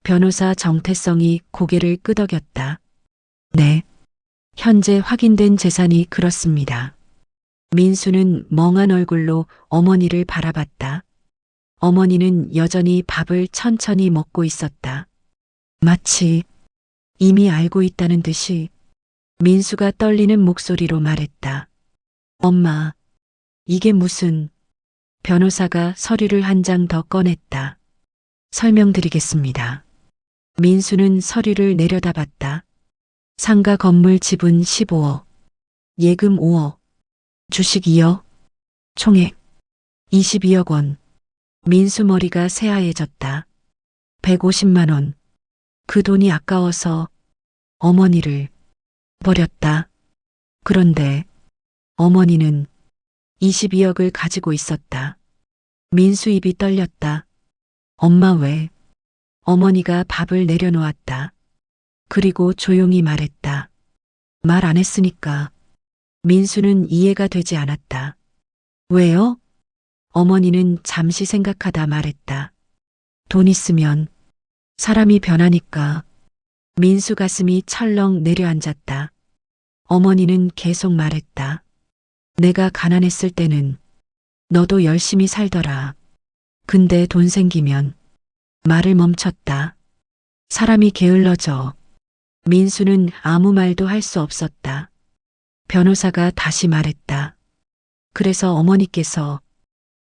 변호사 정태성이 고개를 끄덕였다. 네. 현재 확인된 재산이 그렇습니다. 민수는 멍한 얼굴로 어머니를 바라봤다. 어머니는 여전히 밥을 천천히 먹고 있었다. 마치 이미 알고 있다는 듯이 민수가 떨리는 목소리로 말했다. 엄마, 이게 무슨... 변호사가 서류를 한 장 더 꺼냈다. 설명드리겠습니다. 민수는 서류를 내려다봤다. 상가 건물 지분 15억, 예금 5억, 주식 2억, 총액 22억 원. 민수 머리가 새하얘졌다. 150만 원. 그 돈이 아까워서 어머니를 버렸다. 그런데 어머니는 22억을 가지고 있었다. 민수 입이 떨렸다. 엄마 왜? 어머니가 밥을 내려놓았다. 그리고 조용히 말했다. 말 안 했으니까. 민수는 이해가 되지 않았다. 왜요? 어머니는 잠시 생각하다 말했다. 돈 있으면 사람이 변하니까. 민수 가슴이 철렁 내려앉았다. 어머니는 계속 말했다. 내가 가난했을 때는 너도 열심히 살더라. 근데 돈 생기면 말을 멈췄다. 사람이 게을러져. 민수는 아무 말도 할 수 없었다. 변호사가 다시 말했다. 그래서 어머니께서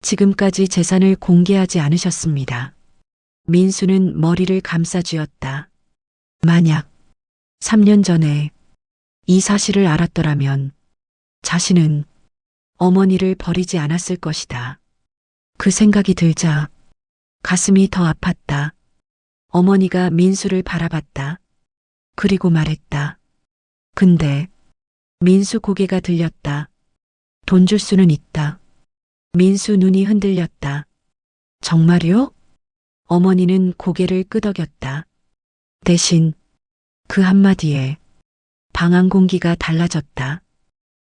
지금까지 재산을 공개하지 않으셨습니다. 민수는 머리를 감싸쥐었다. 만약 3년 전에 이 사실을 알았더라면 자신은 어머니를 버리지 않았을 것이다. 그 생각이 들자 가슴이 더 아팠다. 어머니가 민수를 바라봤다. 그리고 말했다. 근데 민수 고개가 들렸다. 돈 줄 수는 있다. 민수 눈이 흔들렸다. 정말요? 어머니는 고개를 끄덕였다. 대신 그 한마디에 방 안 공기가 달라졌다.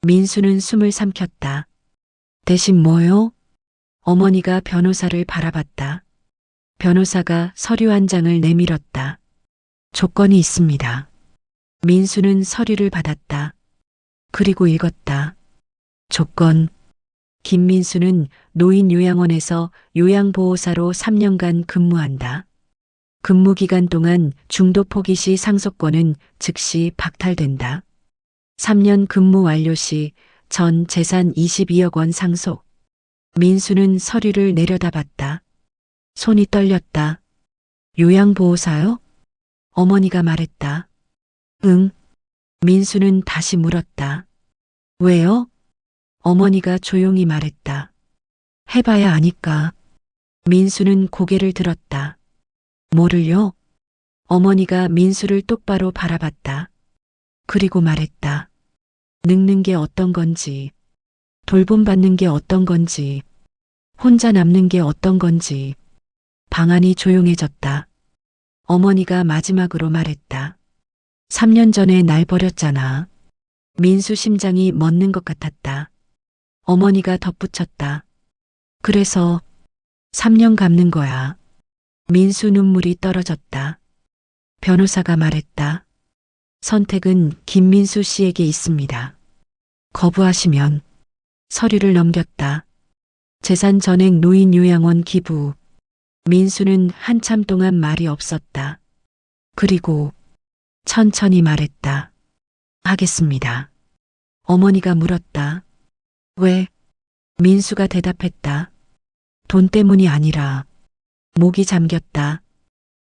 민수는 숨을 삼켰다. 대신 뭐요? 어머니가 변호사를 바라봤다. 변호사가 서류 한 장을 내밀었다. 조건이 있습니다. 민수는 서류를 받았다. 그리고 읽었다. 조건. 김민수는 노인요양원에서 요양보호사로 3년간 근무한다. 근무 기간 동안 중도 포기 시 상속권은 즉시 박탈된다. 3년 근무 완료 시 전 재산 22억 원 상속. 민수는 서류를 내려다봤다. 손이 떨렸다. 요양보호사요? 어머니가 말했다. 응. 민수는 다시 물었다. 왜요? 어머니가 조용히 말했다. 해봐야 아니까. 민수는 고개를 들었다. 뭐를요? 어머니가 민수를 똑바로 바라봤다. 그리고 말했다. 늙는 게 어떤 건지, 돌봄받는 게 어떤 건지, 혼자 남는 게 어떤 건지. 방 안이 조용해졌다. 어머니가 마지막으로 말했다. 3년 전에 날 버렸잖아. 민수 심장이 멎는 것 같았다. 어머니가 덧붙였다. 그래서 3년 갚는 거야. 민수 눈물이 떨어졌다. 변호사가 말했다. 선택은 김민수 씨에게 있습니다. 거부하시면 서류를 넘겼다. 재산 전액 노인 요양원 기부. 민수는 한참 동안 말이 없었다. 그리고 천천히 말했다. 하겠습니다. 어머니가 물었다. 왜? 민수가 대답했다. 돈 때문이 아니라 목이 잠겼다.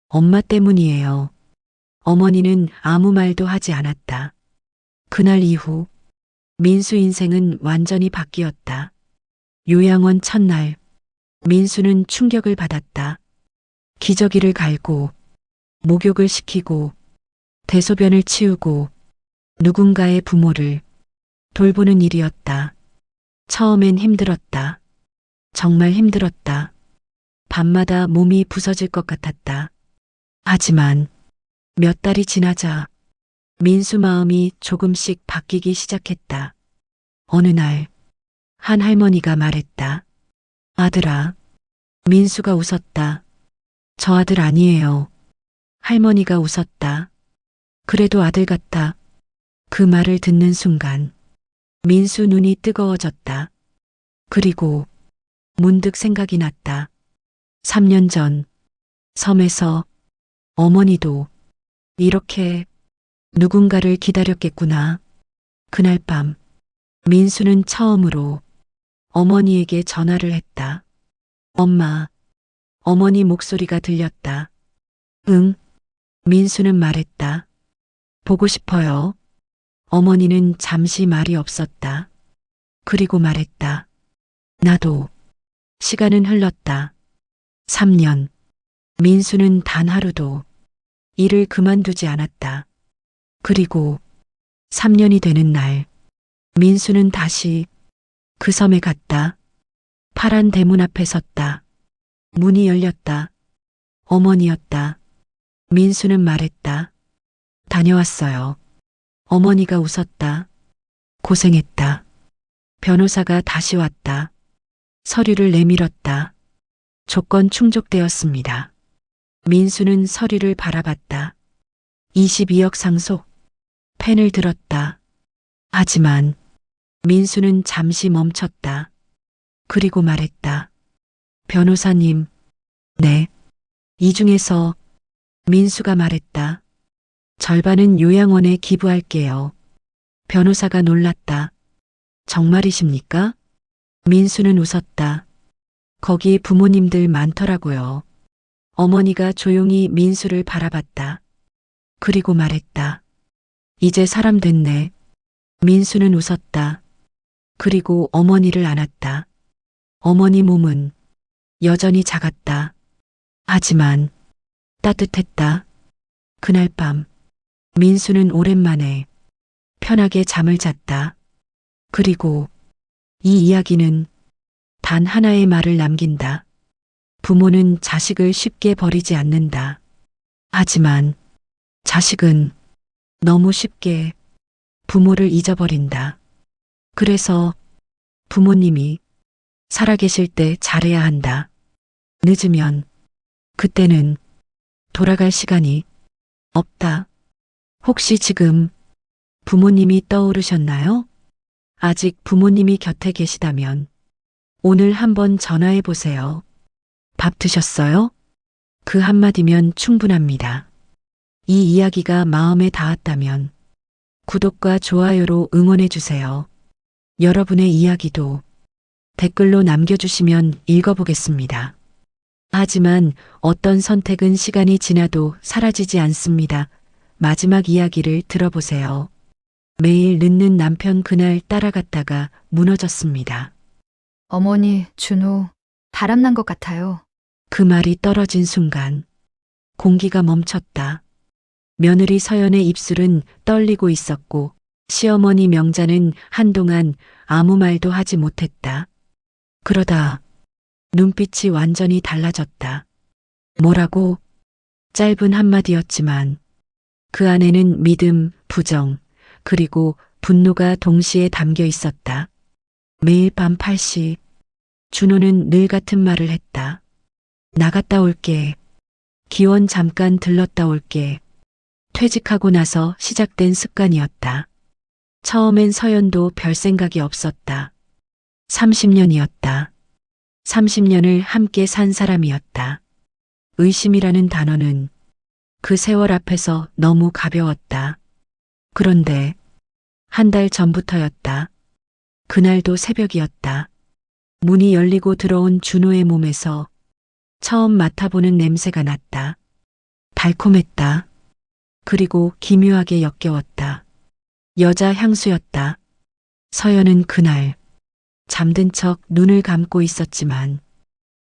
엄마 때문이에요. 어머니는 아무 말도 하지 않았다. 그날 이후 민수 인생은 완전히 바뀌었다. 요양원 첫날 민수는 충격을 받았다. 기저귀를 갈고 목욕을 시키고 대소변을 치우고 누군가의 부모를 돌보는 일이었다. 처음엔 힘들었다. 정말 힘들었다. 밤마다 몸이 부서질 것 같았다. 하지만 몇 달이 지나자 민수 마음이 조금씩 바뀌기 시작했다. 어느 날 한 할머니가 말했다. 아들아. 민수가 웃었다. 저 아들 아니에요. 할머니가 웃었다. 그래도 아들 같다. 그 말을 듣는 순간 민수 눈이 뜨거워졌다. 그리고 문득 생각이 났다. 3년 전 섬에서 어머니도 이렇게 누군가를 기다렸겠구나. 그날 밤 민수는 처음으로 어머니에게 전화를 했다. 엄마. 어머니 목소리가 들렸다. 응. 민수는 말했다. 보고 싶어요. 어머니는 잠시 말이 없었다. 그리고 말했다. 나도. 시간은 흘렀다. 3년. 민수는 단 하루도 일을 그만두지 않았다. 그리고 3년이 되는 날, 민수는 다시 그 섬에 갔다. 파란 대문 앞에 섰다. 문이 열렸다. 어머니였다. 민수는 말했다. 다녀왔어요. 어머니가 웃었다. 고생했다. 변호사가 다시 왔다. 서류를 내밀었다. 조건 충족되었습니다. 민수는 서류를 바라봤다. 22억 상속. 펜을 들었다. 하지만 민수는 잠시 멈췄다. 그리고 말했다. 변호사님, 네. 이 중에서 민수가 말했다. 절반은 요양원에 기부할게요. 변호사가 놀랐다. 정말이십니까? 민수는 웃었다. 거기 부모님들 많더라고요. 어머니가 조용히 민수를 바라봤다. 그리고 말했다. 이제 사람 됐네. 민수는 웃었다. 그리고 어머니를 안았다. 어머니 몸은 여전히 작았다. 하지만 따뜻했다. 그날 밤 민수는 오랜만에 편하게 잠을 잤다. 그리고 이 이야기는 단 하나의 말을 남긴다. 부모는 자식을 쉽게 버리지 않는다. 하지만 자식은 너무 쉽게 부모를 잊어버린다. 그래서 부모님이 살아계실 때 잘해야 한다. 늦으면 그때는 돌아갈 시간이 없다. 혹시 지금 부모님이 떠오르셨나요? 아직 부모님이 곁에 계시다면 오늘 한번 전화해 보세요. 밥 드셨어요? 그 한마디면 충분합니다. 이 이야기가 마음에 닿았다면 구독과 좋아요로 응원해 주세요. 여러분의 이야기도 댓글로 남겨주시면 읽어보겠습니다. 하지만 어떤 선택은 시간이 지나도 사라지지 않습니다. 마지막 이야기를 들어보세요. 매일 늦는 남편 그날 따라갔다가 무너졌습니다. 어머니, 준호, 바람난 것 같아요. 그 말이 떨어진 순간 공기가 멈췄다. 며느리 서연의 입술은 떨리고 있었고 시어머니 명자는 한동안 아무 말도 하지 못했다. 그러다 눈빛이 완전히 달라졌다. 뭐라고? 짧은 한마디였지만 그 안에는 믿음, 부정, 그리고 분노가 동시에 담겨 있었다. 매일 밤 8시 준호는 늘 같은 말을 했다. 나갔다 올게. 기원 잠깐 들렀다 올게. 퇴직하고 나서 시작된 습관이었다. 처음엔 서연도 별 생각이 없었다. 30년이었다. 30년을 함께 산 사람이었다. 의심이라는 단어는 그 세월 앞에서 너무 가벼웠다. 그런데 한 달 전부터였다. 그날도 새벽이었다. 문이 열리고 들어온 준호의 몸에서 처음 맡아보는 냄새가 났다. 달콤했다. 그리고 기묘하게 역겨웠다. 여자 향수였다. 서연은 그날 잠든 척 눈을 감고 있었지만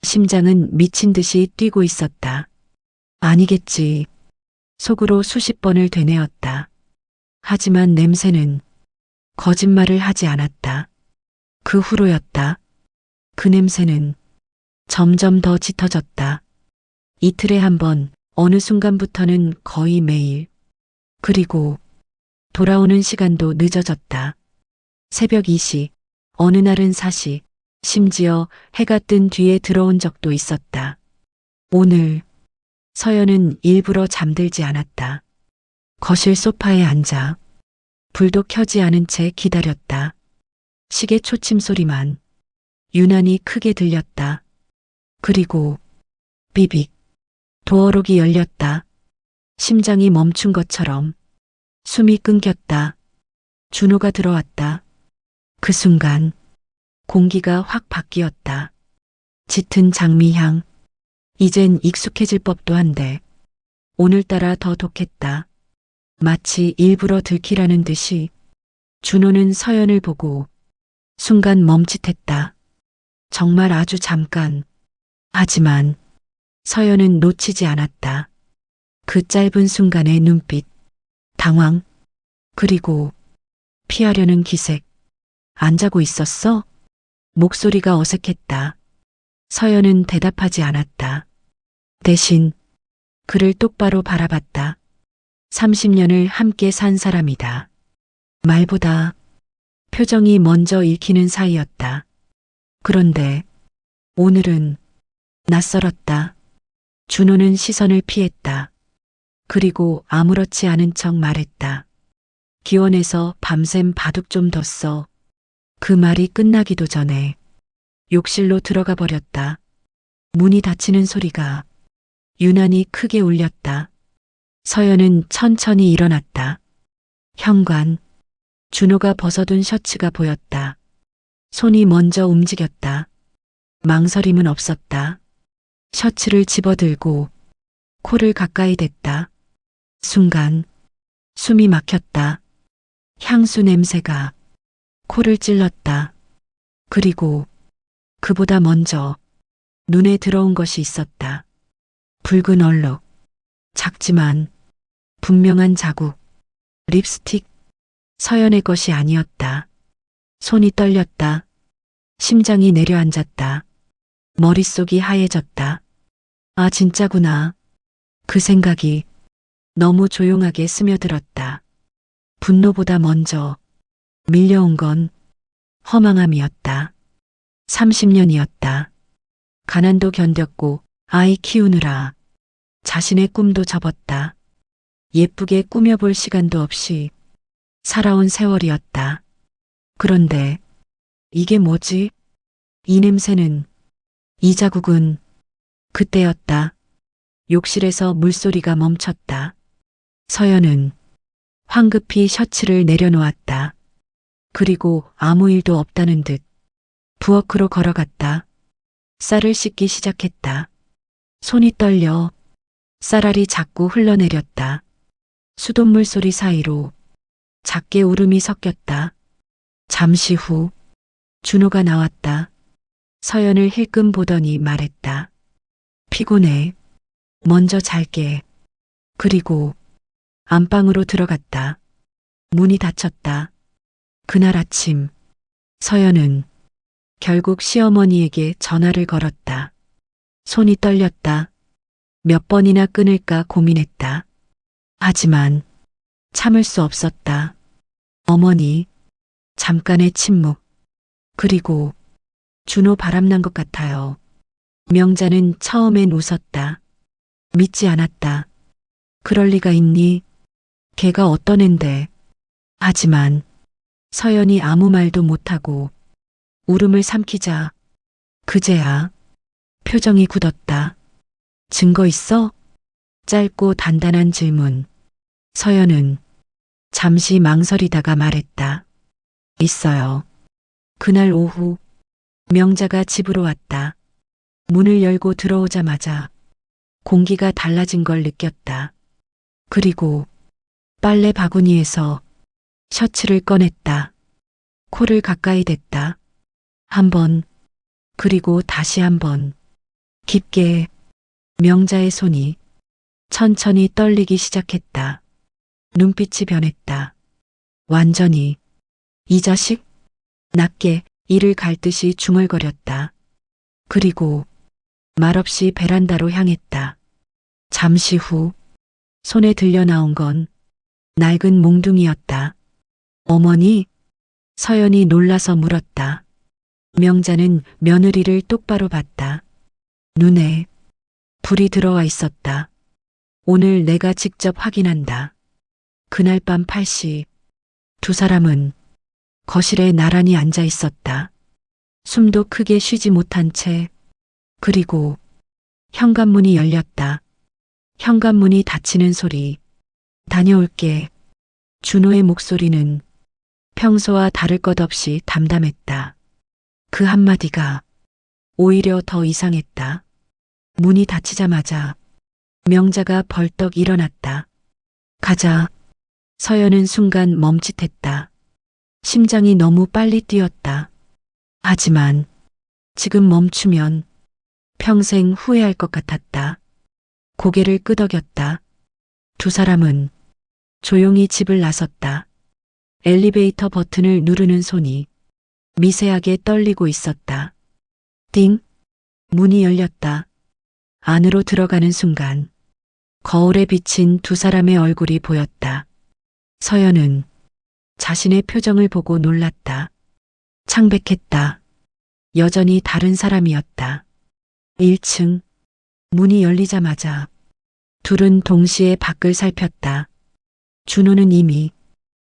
심장은 미친 듯이 뛰고 있었다. 아니겠지. 속으로 수십 번을 되뇌었다. 하지만 냄새는 거짓말을 하지 않았다. 그 후로였다. 그 냄새는 점점 더 짙어졌다. 이틀에 한 번, 어느 순간부터는 거의 매일. 그리고 돌아오는 시간도 늦어졌다. 새벽 2시, 어느 날은 4시, 심지어 해가 뜬 뒤에 들어온 적도 있었다. 오늘 서연은 일부러 잠들지 않았다. 거실 소파에 앉아 불도 켜지 않은 채 기다렸다. 시계 초침 소리만 유난히 크게 들렸다. 그리고 비빅 도어록이 열렸다. 심장이 멈춘 것처럼 숨이 끊겼다. 준호가 들어왔다. 그 순간 공기가 확 바뀌었다. 짙은 장미향. 이젠 익숙해질 법도 한데 오늘따라 더 독했다. 마치 일부러 들키라는 듯이 준호는 서연을 보고 순간 멈칫했다. 정말 아주 잠깐. 하지만 서연은 놓치지 않았다. 그 짧은 순간의 눈빛, 당황, 그리고 피하려는 기색. 안 자고 있었어? 목소리가 어색했다. 서연은 대답하지 않았다. 대신 그를 똑바로 바라봤다. 30년을 함께 산 사람이다. 말보다 표정이 먼저 읽히는 사이였다. 그런데 오늘은 낯설었다. 준호는 시선을 피했다. 그리고 아무렇지 않은 척 말했다. 기원해서 밤샘 바둑 좀 뒀어. 그 말이 끝나기도 전에 욕실로 들어가 버렸다. 문이 닫히는 소리가 유난히 크게 울렸다. 서연은 천천히 일어났다. 현관, 준호가 벗어둔 셔츠가 보였다. 손이 먼저 움직였다. 망설임은 없었다. 셔츠를 집어들고 코를 가까이 댔다. 순간 숨이 막혔다. 향수 냄새가 코를 찔렀다. 그리고 그보다 먼저 눈에 들어온 것이 있었다. 붉은 얼룩, 작지만 분명한 자국, 립스틱, 서연의 것이 아니었다. 손이 떨렸다. 심장이 내려앉았다. 머릿속이 하얘졌다. 아, 진짜구나. 그 생각이 너무 조용하게 스며들었다. 분노보다 먼저 밀려온 건 허망함이었다. 30년이었다. 가난도 견뎠고 아이 키우느라 자신의 꿈도 접었다. 예쁘게 꾸며볼 시간도 없이 살아온 세월이었다. 그런데 이게 뭐지? 이 냄새는, 이 자국은 그때였다. 욕실에서 물소리가 멈췄다. 서연은 황급히 셔츠를 내려놓았다. 그리고 아무 일도 없다는 듯 부엌으로 걸어갔다. 쌀을 씻기 시작했다. 손이 떨려 쌀알이 자꾸 흘러내렸다. 수돗물 소리 사이로 작게 울음이 섞였다. 잠시 후 준호가 나왔다. 서연을 힐끔 보더니 말했다. 피곤해. 먼저 잘게. 그리고 안방으로 들어갔다. 문이 닫혔다. 그날 아침 서연은 결국 시어머니에게 전화를 걸었다. 손이 떨렸다. 몇 번이나 끊을까 고민했다. 하지만 참을 수 없었다. 어머니, 잠깐의 침묵. 그리고 준호 바람난 것 같아요. 명자는 처음엔 웃었다. 믿지 않았다. 그럴 리가 있니? 걔가 어떤 앤데. 하지만 서연이 아무 말도 못하고 울음을 삼키자 그제야 표정이 굳었다. 증거 있어? 짧고 단단한 질문. 서연은 잠시 망설이다가 말했다. 있어요. 그날 오후 명자가 집으로 왔다. 문을 열고 들어오자마자 공기가 달라진 걸 느꼈다. 그리고 빨래 바구니에서 셔츠를 꺼냈다. 코를 가까이 댔다. 한 번, 그리고 다시 한 번. 깊게 명자의 손이 천천히 떨리기 시작했다. 눈빛이 변했다. 완전히. 이 자식? 낮게 이를 갈듯이 중얼거렸다. 그리고 말없이 베란다로 향했다. 잠시 후 손에 들려 나온 건 낡은 몽둥이였다. 어머니? 서연이 놀라서 물었다. 명자는 며느리를 똑바로 봤다. 눈에 불이 들어와 있었다. 오늘 내가 직접 확인한다. 그날 밤 8시 두 사람은 거실에 나란히 앉아 있었다. 숨도 크게 쉬지 못한 채. 그리고 현관문이 열렸다. 현관문이 닫히는 소리. 다녀올게. 준호의 목소리는 평소와 다를 것 없이 담담했다. 그 한마디가 오히려 더 이상했다. 문이 닫히자마자 명자가 벌떡 일어났다. 가자. 서연은 순간 멈칫했다. 심장이 너무 빨리 뛰었다. 하지만 지금 멈추면 평생 후회할 것 같았다. 고개를 끄덕였다. 두 사람은 조용히 집을 나섰다. 엘리베이터 버튼을 누르는 손이 미세하게 떨리고 있었다. 띵! 문이 열렸다. 안으로 들어가는 순간 거울에 비친 두 사람의 얼굴이 보였다. 서연은 자신의 표정을 보고 놀랐다. 창백했다. 여전히 다른 사람이었다. 1층. 문이 열리자마자 둘은 동시에 밖을 살폈다. 준호는 이미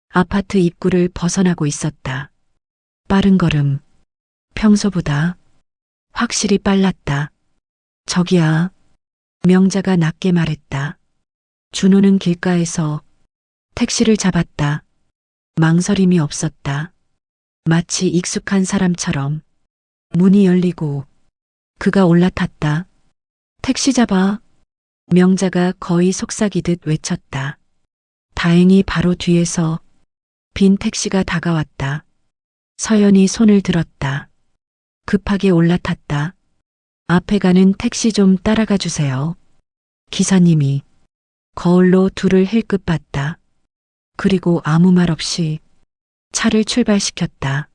아파트 입구를 벗어나고 있었다. 빠른 걸음. 평소보다 확실히 빨랐다. 저기야. 명자가 낮게 말했다. 준호는 길가에서 택시를 잡았다. 망설임이 없었다. 마치 익숙한 사람처럼. 문이 열리고 그가 올라탔다. 택시 잡아. 명자가 거의 속삭이듯 외쳤다. 다행히 바로 뒤에서 빈 택시가 다가왔다. 서연이 손을 들었다. 급하게 올라탔다. 앞에 가는 택시 좀 따라가 주세요. 기사님이 거울로 둘을 힐끗 봤다. 그리고 아무 말 없이 차를 출발시켰다.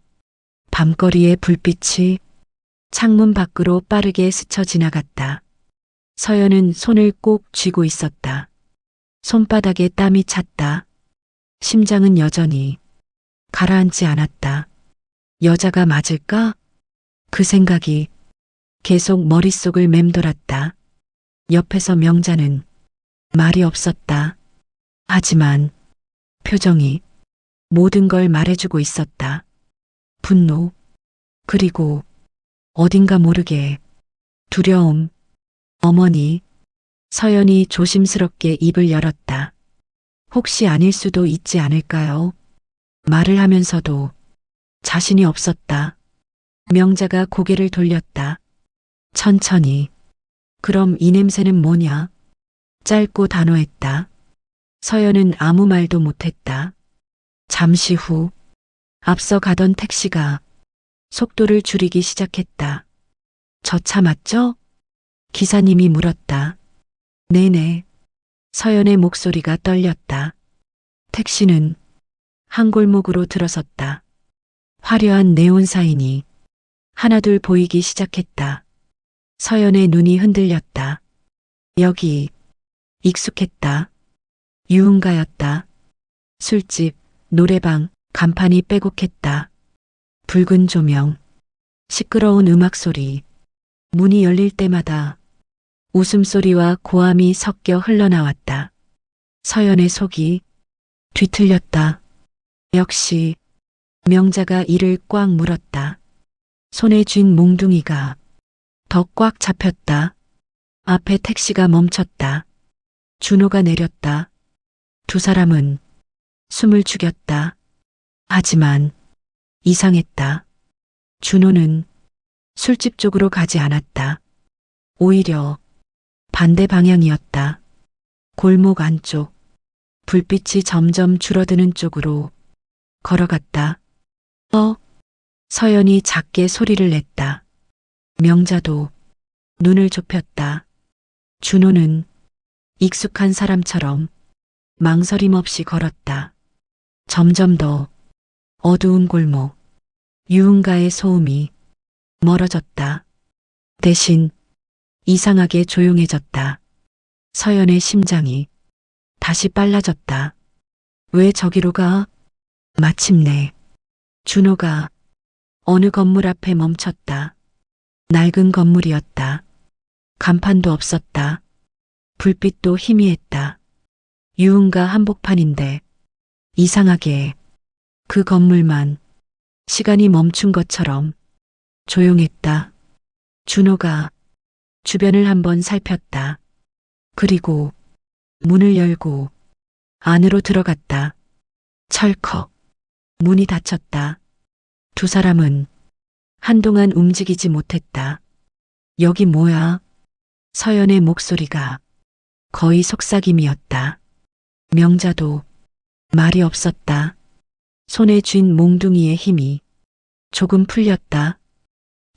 밤거리의 불빛이 창문 밖으로 빠르게 스쳐 지나갔다. 서연은 손을 꼭 쥐고 있었다. 손바닥에 땀이 찼다. 심장은 여전히 가라앉지 않았다. 여자가 맞을까? 그 생각이 계속 머릿속을 맴돌았다. 옆에서 명자는 말이 없었다. 하지만 표정이 모든 걸 말해주고 있었다. 분노, 그리고 어딘가 모르게 두려움. 어머니. 서연이 조심스럽게 입을 열었다. 혹시 아닐 수도 있지 않을까요? 말을 하면서도 자신이 없었다. 명자가 고개를 돌렸다. 천천히. 그럼 이 냄새는 뭐냐? 짧고 단호했다. 서연은 아무 말도 못했다. 잠시 후 앞서 가던 택시가 속도를 줄이기 시작했다. 저 차 맞죠? 기사님이 물었다. 네네. 서연의 목소리가 떨렸다. 택시는 한 골목으로 들어섰다. 화려한 네온 사인이 하나둘 보이기 시작했다. 서연의 눈이 흔들렸다. 여기 익숙했다. 유흥가였다. 술집, 노래방, 간판이 빼곡했다. 붉은 조명, 시끄러운 음악 소리, 문이 열릴 때마다 웃음소리와 고함이 섞여 흘러나왔다. 서연의 속이 뒤틀렸다. 역시 명자가 이를 꽉 물었다. 손에 쥔 몽둥이가 더 꽉 잡혔다. 앞에 택시가 멈췄다. 준호가 내렸다. 두 사람은 숨을 죽였다. 하지만 이상했다. 준호는 술집 쪽으로 가지 않았다. 오히려 반대 방향이었다. 골목 안쪽, 불빛이 점점 줄어드는 쪽으로 걸어갔다. 서연이 작게 소리를 냈다. 명자도 눈을 좁혔다. 준호는 익숙한 사람처럼 망설임 없이 걸었다. 점점 더 어두운 골목, 유흥가의 소음이 멀어졌다. 대신 이상하게 조용해졌다. 서연의 심장이 다시 빨라졌다. 왜 저기로 가? 마침내 준호가 어느 건물 앞에 멈췄다. 낡은 건물이었다. 간판도 없었다. 불빛도 희미했다. 유흥가 한복판인데 이상하게 그 건물만 시간이 멈춘 것처럼 조용했다. 준호가 주변을 한번 살폈다. 그리고 문을 열고 안으로 들어갔다. 철컥 문이 닫혔다. 두 사람은 한동안 움직이지 못했다. 여기 뭐야? 서연의 목소리가 거의 속삭임이었다. 명자도 말이 없었다. 손에 쥔 몽둥이의 힘이 조금 풀렸다.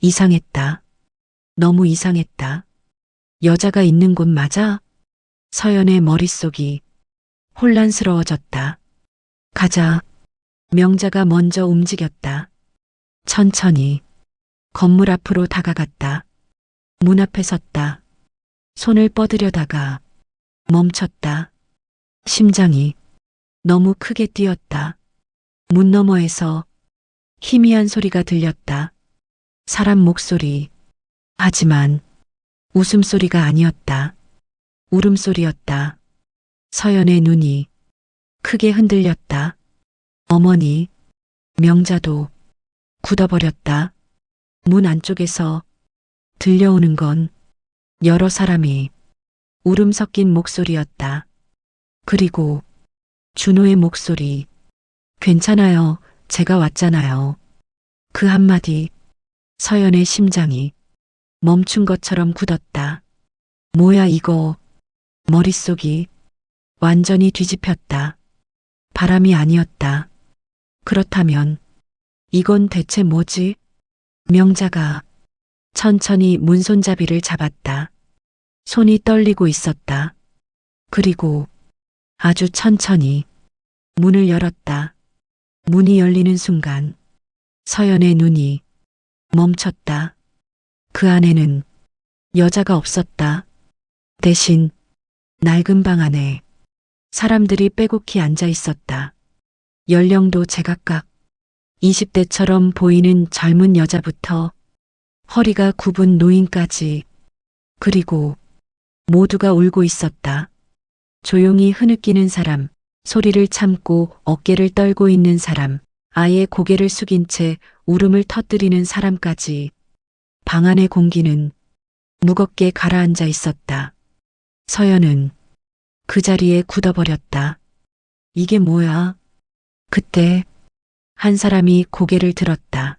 이상했다. 너무 이상했다. 여자가 있는 곳 맞아? 서연의 머릿속이 혼란스러워졌다. 가자. 명자가 먼저 움직였다. 천천히 건물 앞으로 다가갔다. 문 앞에 섰다. 손을 뻗으려다가 멈췄다. 심장이 너무 크게 뛰었다. 문 너머에서 희미한 소리가 들렸다. 사람 목소리. 하지만 웃음소리가 아니었다. 울음소리였다. 서연의 눈이 크게 흔들렸다. 어머니. 명자도 굳어버렸다. 문 안쪽에서 들려오는 건 여러 사람이 울음 섞인 목소리였다. 그리고 준호의 목소리. 괜찮아요. 제가 왔잖아요. 그 한마디. 서연의 심장이 멈춘 것처럼 굳었다. 뭐야 이거. 머릿속이 완전히 뒤집혔다. 바람이 아니었다. 그렇다면 이건 대체 뭐지? 명자가 천천히 문손잡이를 잡았다. 손이 떨리고 있었다. 그리고 아주 천천히 문을 열었다. 문이 열리는 순간 서연의 눈이 멈췄다. 그 안에는 여자가 없었다. 대신 낡은 방 안에 사람들이 빼곡히 앉아 있었다. 연령도 제각각 20대처럼 보이는 젊은 여자부터 허리가 굽은 노인까지, 그리고 모두가 울고 있었다. 조용히 흐느끼는 사람, 소리를 참고 어깨를 떨고 있는 사람, 아예 고개를 숙인 채 울음을 터뜨리는 사람까지 방 안의 공기는 무겁게 가라앉아 있었다. 서연은 그 자리에 굳어버렸다. 이게 뭐야? 그때 한 사람이 고개를 들었다.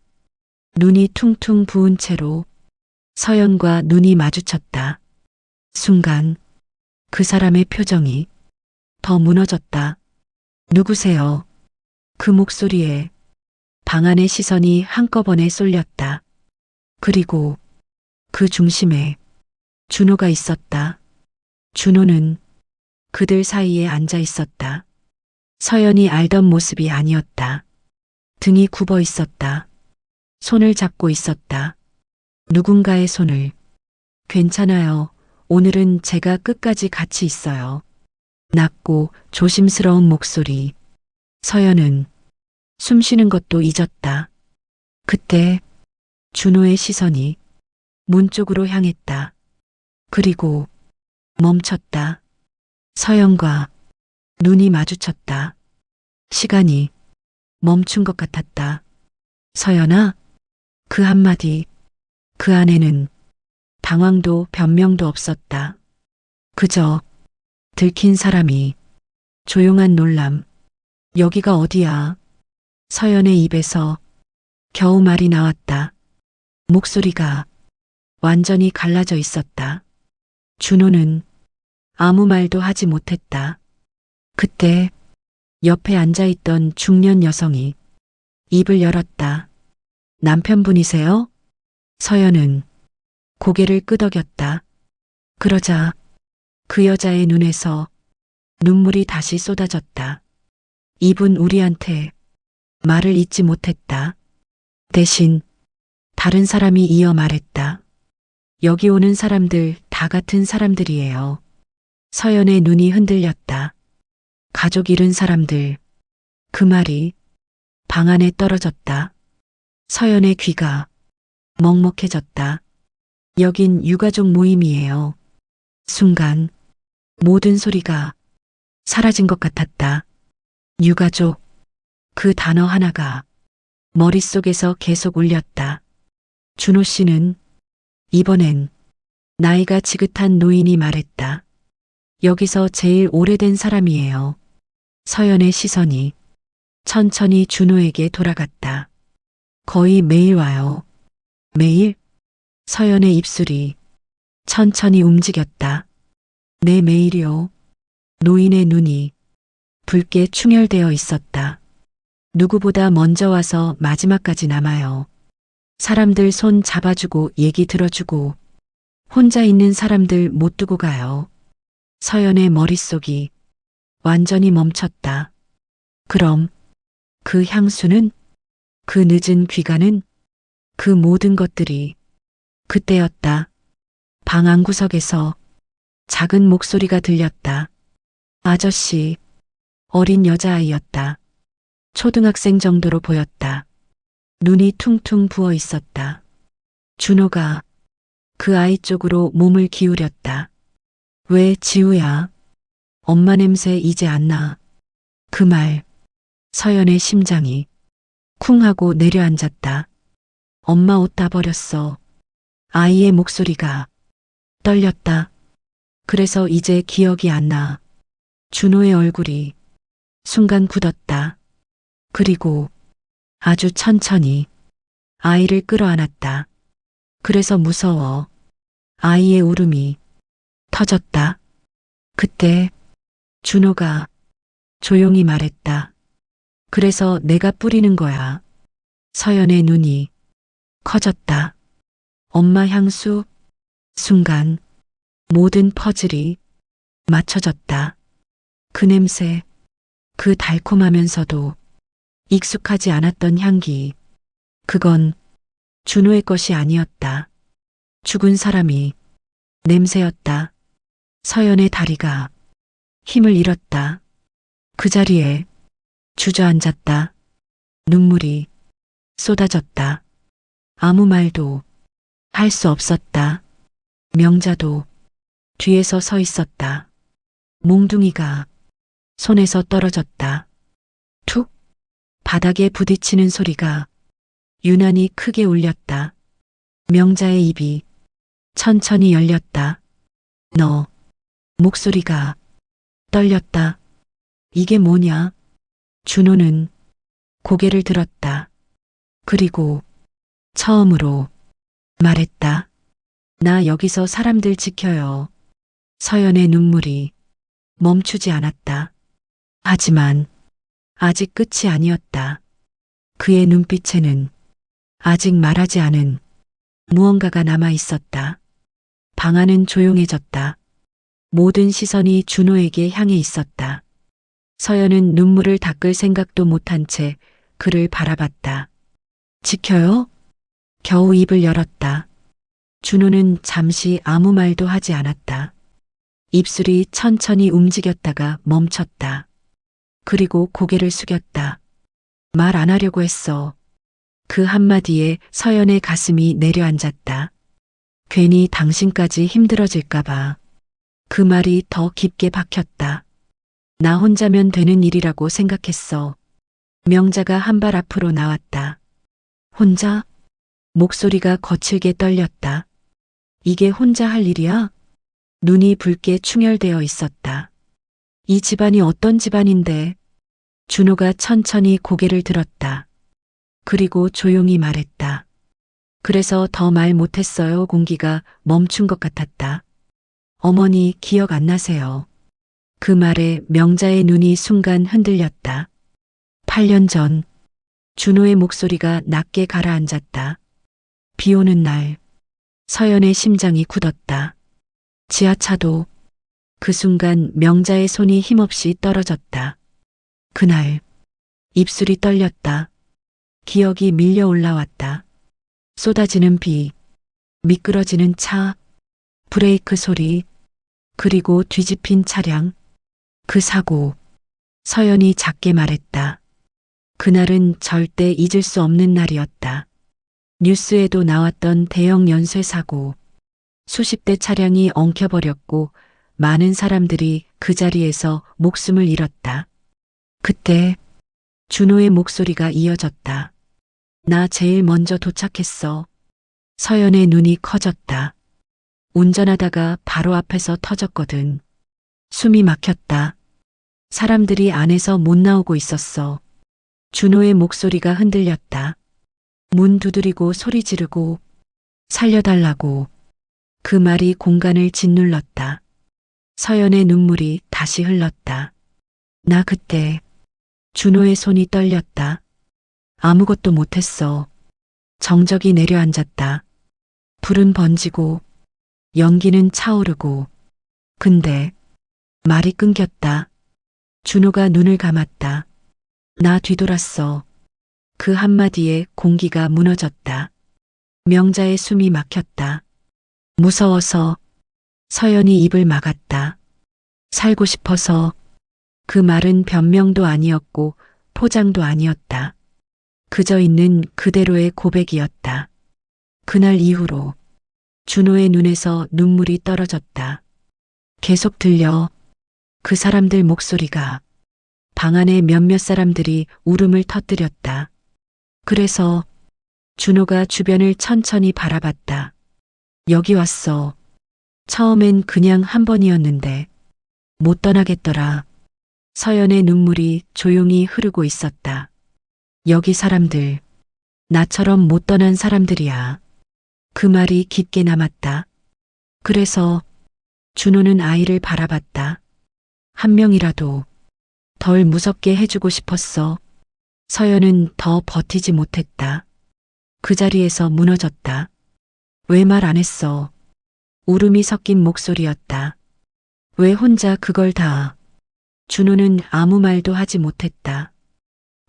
눈이 퉁퉁 부은 채로 서연과 눈이 마주쳤다. 순간 그 사람의 표정이 더 무너졌다. 누구세요? 그 목소리에 방 안의 시선이 한꺼번에 쏠렸다. 그리고 그 중심에 준호가 있었다. 준호는 그들 사이에 앉아 있었다. 서연이 알던 모습이 아니었다. 등이 굽어 있었다. 손을 잡고 있었다. 누군가의 손을. 괜찮아요. 오늘은 제가 끝까지 같이 있어요. 낮고 조심스러운 목소리. 서연은 숨 쉬는 것도 잊었다. 그때 준호의 시선이 문 쪽으로 향했다. 그리고 멈췄다. 서연과 눈이 마주쳤다. 시간이 멈춘 것 같았다. 서연아? 그 한마디, 그 안에는 당황도 변명도 없었다. 그저 들킨 사람이 조용한 놀람. 여기가 어디야? 서연의 입에서 겨우 말이 나왔다. 목소리가 완전히 갈라져 있었다. 준호는 아무 말도 하지 못했다. 그때 옆에 앉아있던 중년 여성이 입을 열었다. 남편분이세요? 서연은 고개를 끄덕였다. 그러자 그 여자의 눈에서 눈물이 다시 쏟아졌다. 이분 우리한테 말을 잇지 못했다. 대신 다른 사람이 이어 말했다. 여기 오는 사람들 다 같은 사람들이에요. 서연의 눈이 흔들렸다. 가족 잃은 사람들. 그 말이 방 안에 떨어졌다. 서연의 귀가 먹먹해졌다. 여긴 유가족 모임이에요. 순간 모든 소리가 사라진 것 같았다. 유가족. 그 단어 하나가 머릿속에서 계속 울렸다. 준호 씨는 이번엔 나이가 지긋한 노인이 말했다. 여기서 제일 오래된 사람이에요. 서연의 시선이 천천히 준호에게 돌아갔다. 거의 매일 와요. 매일? 서연의 입술이 천천히 움직였다. 네, 매일이요. 노인의 눈이 붉게 충혈되어 있었다. 누구보다 먼저 와서 마지막까지 남아요. 사람들 손 잡아주고 얘기 들어주고 혼자 있는 사람들 못 두고 가요. 서연의 머릿속이 완전히 멈췄다. 그럼 그 향수는, 그 늦은 귀가는, 그 모든 것들이 그때였다. 방 안구석에서 작은 목소리가 들렸다. 아저씨, 어린 여자아이였다. 초등학생 정도로 보였다. 눈이 퉁퉁 부어 있었다. 준호가 그 아이 쪽으로 몸을 기울였다. 왜 지우야? 엄마 냄새 이제 안 나. 그 말, 서연의 심장이 쿵 하고 내려앉았다. 엄마 옷 다 버렸어. 아이의 목소리가 떨렸다. 그래서 이제 기억이 안 나. 준호의 얼굴이 순간 굳었다. 그리고 아주 천천히 아이를 끌어안았다. 그래서 무서워. 아이의 울음이 터졌다. 그때 준호가 조용히 말했다. 그래서 내가 뿌리는 거야. 서연의 눈이 커졌다. 엄마 향수. 순간 모든 퍼즐이 맞춰졌다. 그 냄새, 그 달콤하면서도 익숙하지 않았던 향기. 그건 준호의 것이 아니었다. 죽은 사람이 냄새였다. 서연의 다리가 힘을 잃었다. 그 자리에 주저앉았다. 눈물이 쏟아졌다. 아무 말도 할 수 없었다. 명자도 뒤에서 서 있었다. 몽둥이가 손에서 떨어졌다. 툭! 바닥에 부딪히는 소리가 유난히 크게 울렸다. 명자의 입이 천천히 열렸다. 너. 목소리가 떨렸다. 이게 뭐냐? 준호는 고개를 들었다. 그리고 처음으로 말했다. 나 여기서 사람들 지켜요. 서연의 눈물이 멈추지 않았다. 하지만 아직 끝이 아니었다. 그의 눈빛에는 아직 말하지 않은 무언가가 남아 있었다. 방 안은 조용해졌다. 모든 시선이 준호에게 향해 있었다. 서연은 눈물을 닦을 생각도 못한 채 그를 바라봤다. 지켜요? 겨우 입을 열었다. 준호는 잠시 아무 말도 하지 않았다. 입술이 천천히 움직였다가 멈췄다. 그리고 고개를 숙였다. 말 안 하려고 했어. 그 한마디에 서연의 가슴이 내려앉았다. 괜히 당신까지 힘들어질까봐. 그 말이 더 깊게 박혔다. 나 혼자면 되는 일이라고 생각했어. 명자가 한 발 앞으로 나왔다. 혼자? 목소리가 거칠게 떨렸다. 이게 혼자 할 일이야? 눈이 붉게 충혈되어 있었다. 이 집안이 어떤 집안인데? 준호가 천천히 고개를 들었다. 그리고 조용히 말했다. 그래서 더 말 못했어요. 공기가 멈춘 것 같았다. 어머니 기억 안 나세요? 그 말에 명자의 눈이 순간 흔들렸다. 8년 전 준호의 목소리가 낮게 가라앉았다. 비 오는 날 서연의 심장이 굳었다. 지하차도. 그 순간 명자의 손이 힘없이 떨어졌다. 그날 입술이 떨렸다. 기억이 밀려 올라왔다. 쏟아지는 비, 미끄러지는 차, 브레이크 소리, 그리고 뒤집힌 차량. 그 사고. 서연이 작게 말했다. 그날은 절대 잊을 수 없는 날이었다. 뉴스에도 나왔던 대형 연쇄 사고. 수십 대 차량이 엉켜버렸고 많은 사람들이 그 자리에서 목숨을 잃었다. 그때 준호의 목소리가 이어졌다. 나 제일 먼저 도착했어. 서연의 눈이 커졌다. 운전하다가 바로 앞에서 터졌거든. 숨이 막혔다. 사람들이 안에서 못 나오고 있었어. 준호의 목소리가 흔들렸다. 문 두드리고 소리 지르고 살려달라고. 그 말이 공간을 짓눌렀다. 서연의 눈물이 다시 흘렀다. 나 그때 준호의 손이 떨렸다. 아무것도 못했어. 정적이 내려앉았다. 불은 번지고 연기는 차오르고. 근데 말이 끊겼다. 준호가 눈을 감았다. 나 뒤돌았어. 그 한마디에 공기가 무너졌다. 명자의 숨이 막혔다. 무서워서. 서연이 입을 막았다. 살고 싶어서. 그 말은 변명도 아니었고 포장도 아니었다. 그저 있는 그대로의 고백이었다. 그날 이후로 준호의 눈에서 눈물이 떨어졌다. 계속 들려. 그 사람들 목소리가. 방 안에 몇몇 사람들이 울음을 터뜨렸다. 그래서 준호가 주변을 천천히 바라봤다. 여기 왔어. 처음엔 그냥 한 번이었는데 못 떠나겠더라. 서연의 눈물이 조용히 흐르고 있었다. 여기 사람들, 나처럼 못 떠난 사람들이야. 그 말이 깊게 남았다. 그래서 준호는 아이를 바라봤다. 한 명이라도 덜 무섭게 해주고 싶었어. 서연은 더 버티지 못했다. 그 자리에서 무너졌다. 왜 말 안 했어? 울음이 섞인 목소리였다. 왜 혼자 그걸 다. 준호는 아무 말도 하지 못했다.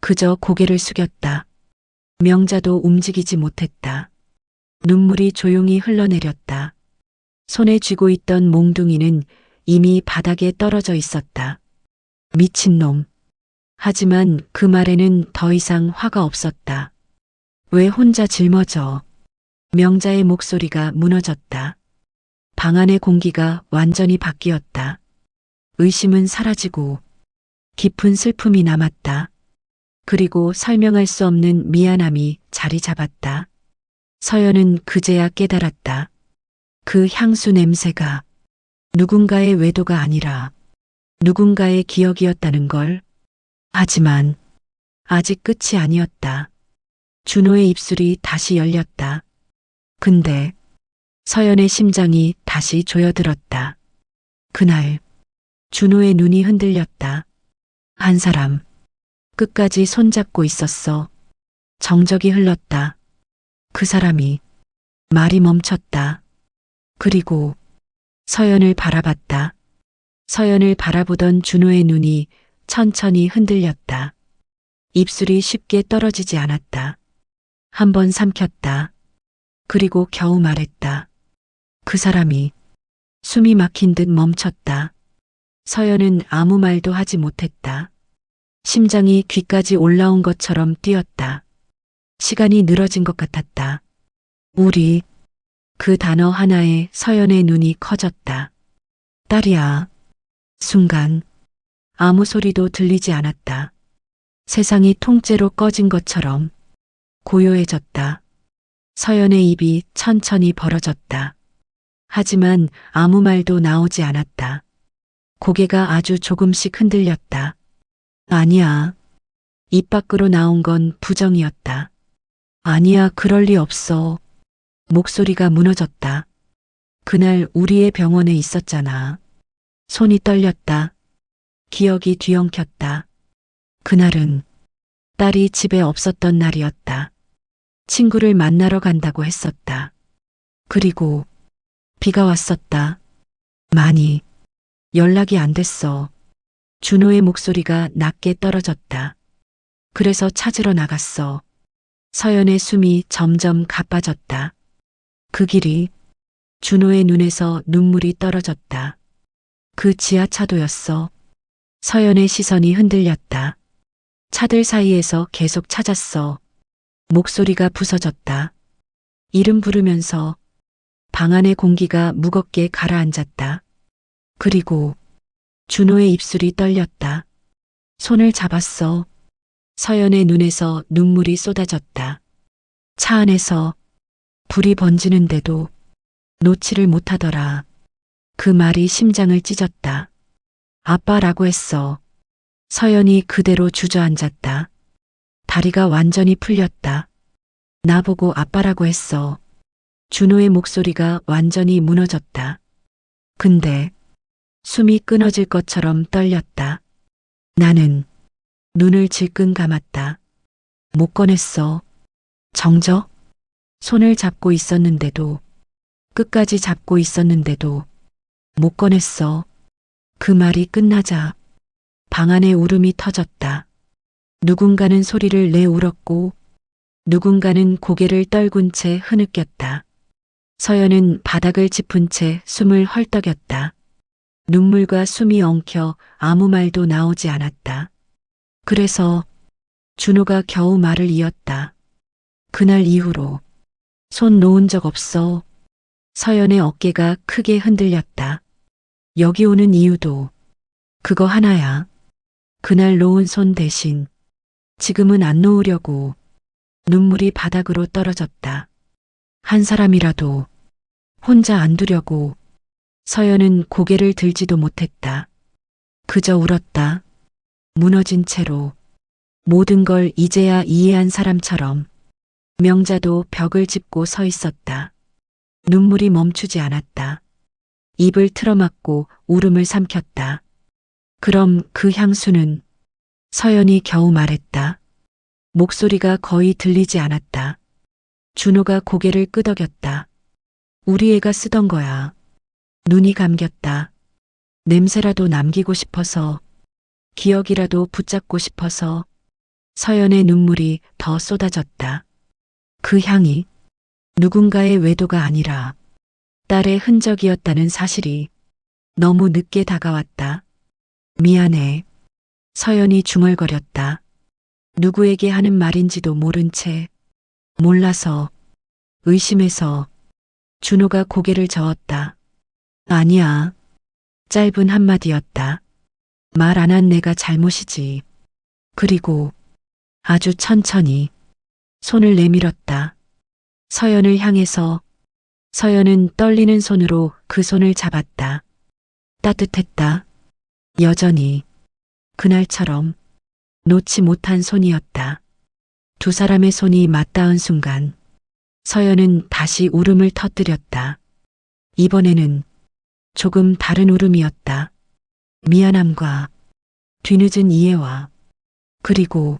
그저 고개를 숙였다. 명자도 움직이지 못했다. 눈물이 조용히 흘러내렸다. 손에 쥐고 있던 몽둥이는 이미 바닥에 떨어져 있었다. 미친놈. 하지만 그 말에는 더 이상 화가 없었다. 왜 혼자 짊어져? 명자의 목소리가 무너졌다. 방 안의 공기가 완전히 바뀌었다. 의심은 사라지고 깊은 슬픔이 남았다. 그리고 설명할 수 없는 미안함이 자리 잡았다. 서연은 그제야 깨달았다. 그 향수 냄새가 누군가의 외도가 아니라 누군가의 기억이었다는 걸. 하지만 아직 끝이 아니었다. 준호의 입술이 다시 열렸다. 근데 서연의 심장이 다시 조여들었다. 그날 준호의 눈이 흔들렸다. 한 사람 끝까지 손잡고 있었어. 정적이 흘렀다. 그 사람이 말이 멈췄다. 그리고 서연을 바라봤다. 서연을 바라보던 준호의 눈이 천천히 흔들렸다. 입술이 쉽게 떨어지지 않았다. 한 번 삼켰다. 그리고 겨우 말했다. 그 사람이. 숨이 막힌 듯 멈췄다. 서연은 아무 말도 하지 못했다. 심장이 귀까지 올라온 것처럼 뛰었다. 시간이 늘어진 것 같았다. 우리. 그 단어 하나에 서연의 눈이 커졌다. 딸이야. 순간 아무 소리도 들리지 않았다. 세상이 통째로 꺼진 것처럼 고요해졌다. 서연의 입이 천천히 벌어졌다. 하지만 아무 말도 나오지 않았다. 고개가 아주 조금씩 흔들렸다. 아니야. 입 밖으로 나온 건 부정이었다. 아니야, 그럴 리 없어. 목소리가 무너졌다. 그날 우리의 병원에 있었잖아. 손이 떨렸다. 기억이 뒤엉켰다. 그날은 딸이 집에 없었던 날이었다. 친구를 만나러 간다고 했었다. 그리고 비가 왔었다. 많이. 연락이 안 됐어. 준호의 목소리가 낮게 떨어졌다. 그래서 찾으러 나갔어. 서연의 숨이 점점 가빠졌다. 그 길이. 준호의 눈에서 눈물이 떨어졌다. 그 지하차도였어. 서연의 시선이 흔들렸다. 차들 사이에서 계속 찾았어. 목소리가 부서졌다. 이름 부르면서 방 안의 공기가 무겁게 가라앉았다. 그리고 준호의 입술이 떨렸다. 손을 잡았어. 서연의 눈에서 눈물이 쏟아졌다. 차 안에서 불이 번지는데도 놓지를 못하더라. 그 말이 심장을 찢었다. 아빠라고 했어. 서연이 그대로 주저앉았다. 다리가 완전히 풀렸다. 나보고 아빠라고 했어. 준호의 목소리가 완전히 무너졌다. 근데 숨이 끊어질 것처럼 떨렸다. 나는 눈을 질끈 감았다. 못 꺼냈어. 정적? 손을 잡고 있었는데도, 끝까지 잡고 있었는데도 못 꺼냈어. 그 말이 끝나자 방 안에 울음이 터졌다. 누군가는 소리를 내 울었고 누군가는 고개를 떨군 채 흐느꼈다. 서연은 바닥을 짚은 채 숨을 헐떡였다. 눈물과 숨이 엉켜 아무 말도 나오지 않았다. 그래서 준호가 겨우 말을 이었다. 그날 이후로 손 놓은 적 없어. 서연의 어깨가 크게 흔들렸다. 여기 오는 이유도 그거 하나야. 그날 놓은 손 대신 지금은 안 놓으려고. 눈물이 바닥으로 떨어졌다. 한 사람이라도 혼자 안 두려고. 서연은 고개를 들지도 못했다. 그저 울었다. 무너진 채로. 모든 걸 이제야 이해한 사람처럼. 명자도 벽을 짚고 서 있었다. 눈물이 멈추지 않았다. 입을 틀어막고 울음을 삼켰다. 그럼 그 향수는? 서연이 겨우 말했다. 목소리가 거의 들리지 않았다. 준호가 고개를 끄덕였다. 우리 애가 쓰던 거야. 눈이 감겼다. 냄새라도 남기고 싶어서, 기억이라도 붙잡고 싶어서. 서연의 눈물이 더 쏟아졌다. 그 향이 누군가의 외도가 아니라 딸의 흔적이었다는 사실이 너무 늦게 다가왔다. 미안해. 서연이 중얼거렸다. 누구에게 하는 말인지도 모른 채. 몰라서. 의심해서. 준호가 고개를 저었다. 아니야. 짧은 한마디였다. 말 안 한 내가 잘못이지. 그리고 아주 천천히 손을 내밀었다. 서연을 향해서. 서연은 떨리는 손으로 그 손을 잡았다. 따뜻했다. 여전히 그날처럼 놓지 못한 손이었다. 두 사람의 손이 맞닿은 순간 서연은 다시 울음을 터뜨렸다. 이번에는 조금 다른 울음이었다. 미안함과 뒤늦은 이해와 그리고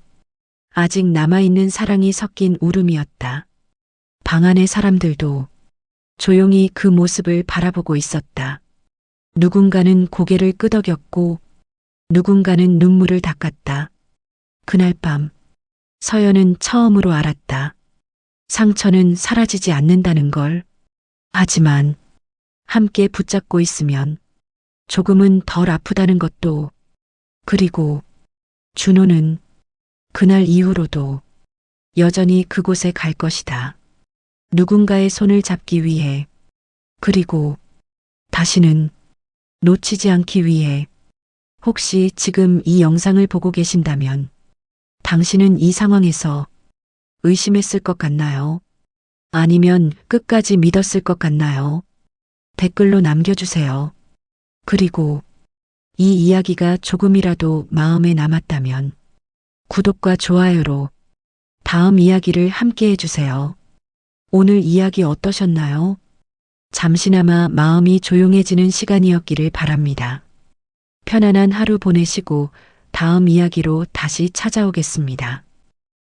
아직 남아있는 사랑이 섞인 울음이었다. 방 안의 사람들도 조용히 그 모습을 바라보고 있었다. 누군가는 고개를 끄덕였고 누군가는 눈물을 닦았다. 그날 밤 서연은 처음으로 알았다. 상처는 사라지지 않는다는 걸. 하지만 함께 붙잡고 있으면 조금은 덜 아프다는 것도. 그리고 준호는 그날 이후로도 여전히 그곳에 갈 것이다. 누군가의 손을 잡기 위해. 그리고 다시는 놓치지 않기 위해. 혹시 지금 이 영상을 보고 계신다면 당신은 이 상황에서 의심했을 것 같나요? 아니면 끝까지 믿었을 것 같나요? 댓글로 남겨주세요. 그리고 이 이야기가 조금이라도 마음에 남았다면 구독과 좋아요로 다음 이야기를 함께 해주세요. 오늘 이야기 어떠셨나요? 잠시나마 마음이 조용해지는 시간이었기를 바랍니다. 편안한 하루 보내시고 다음 이야기로 다시 찾아오겠습니다.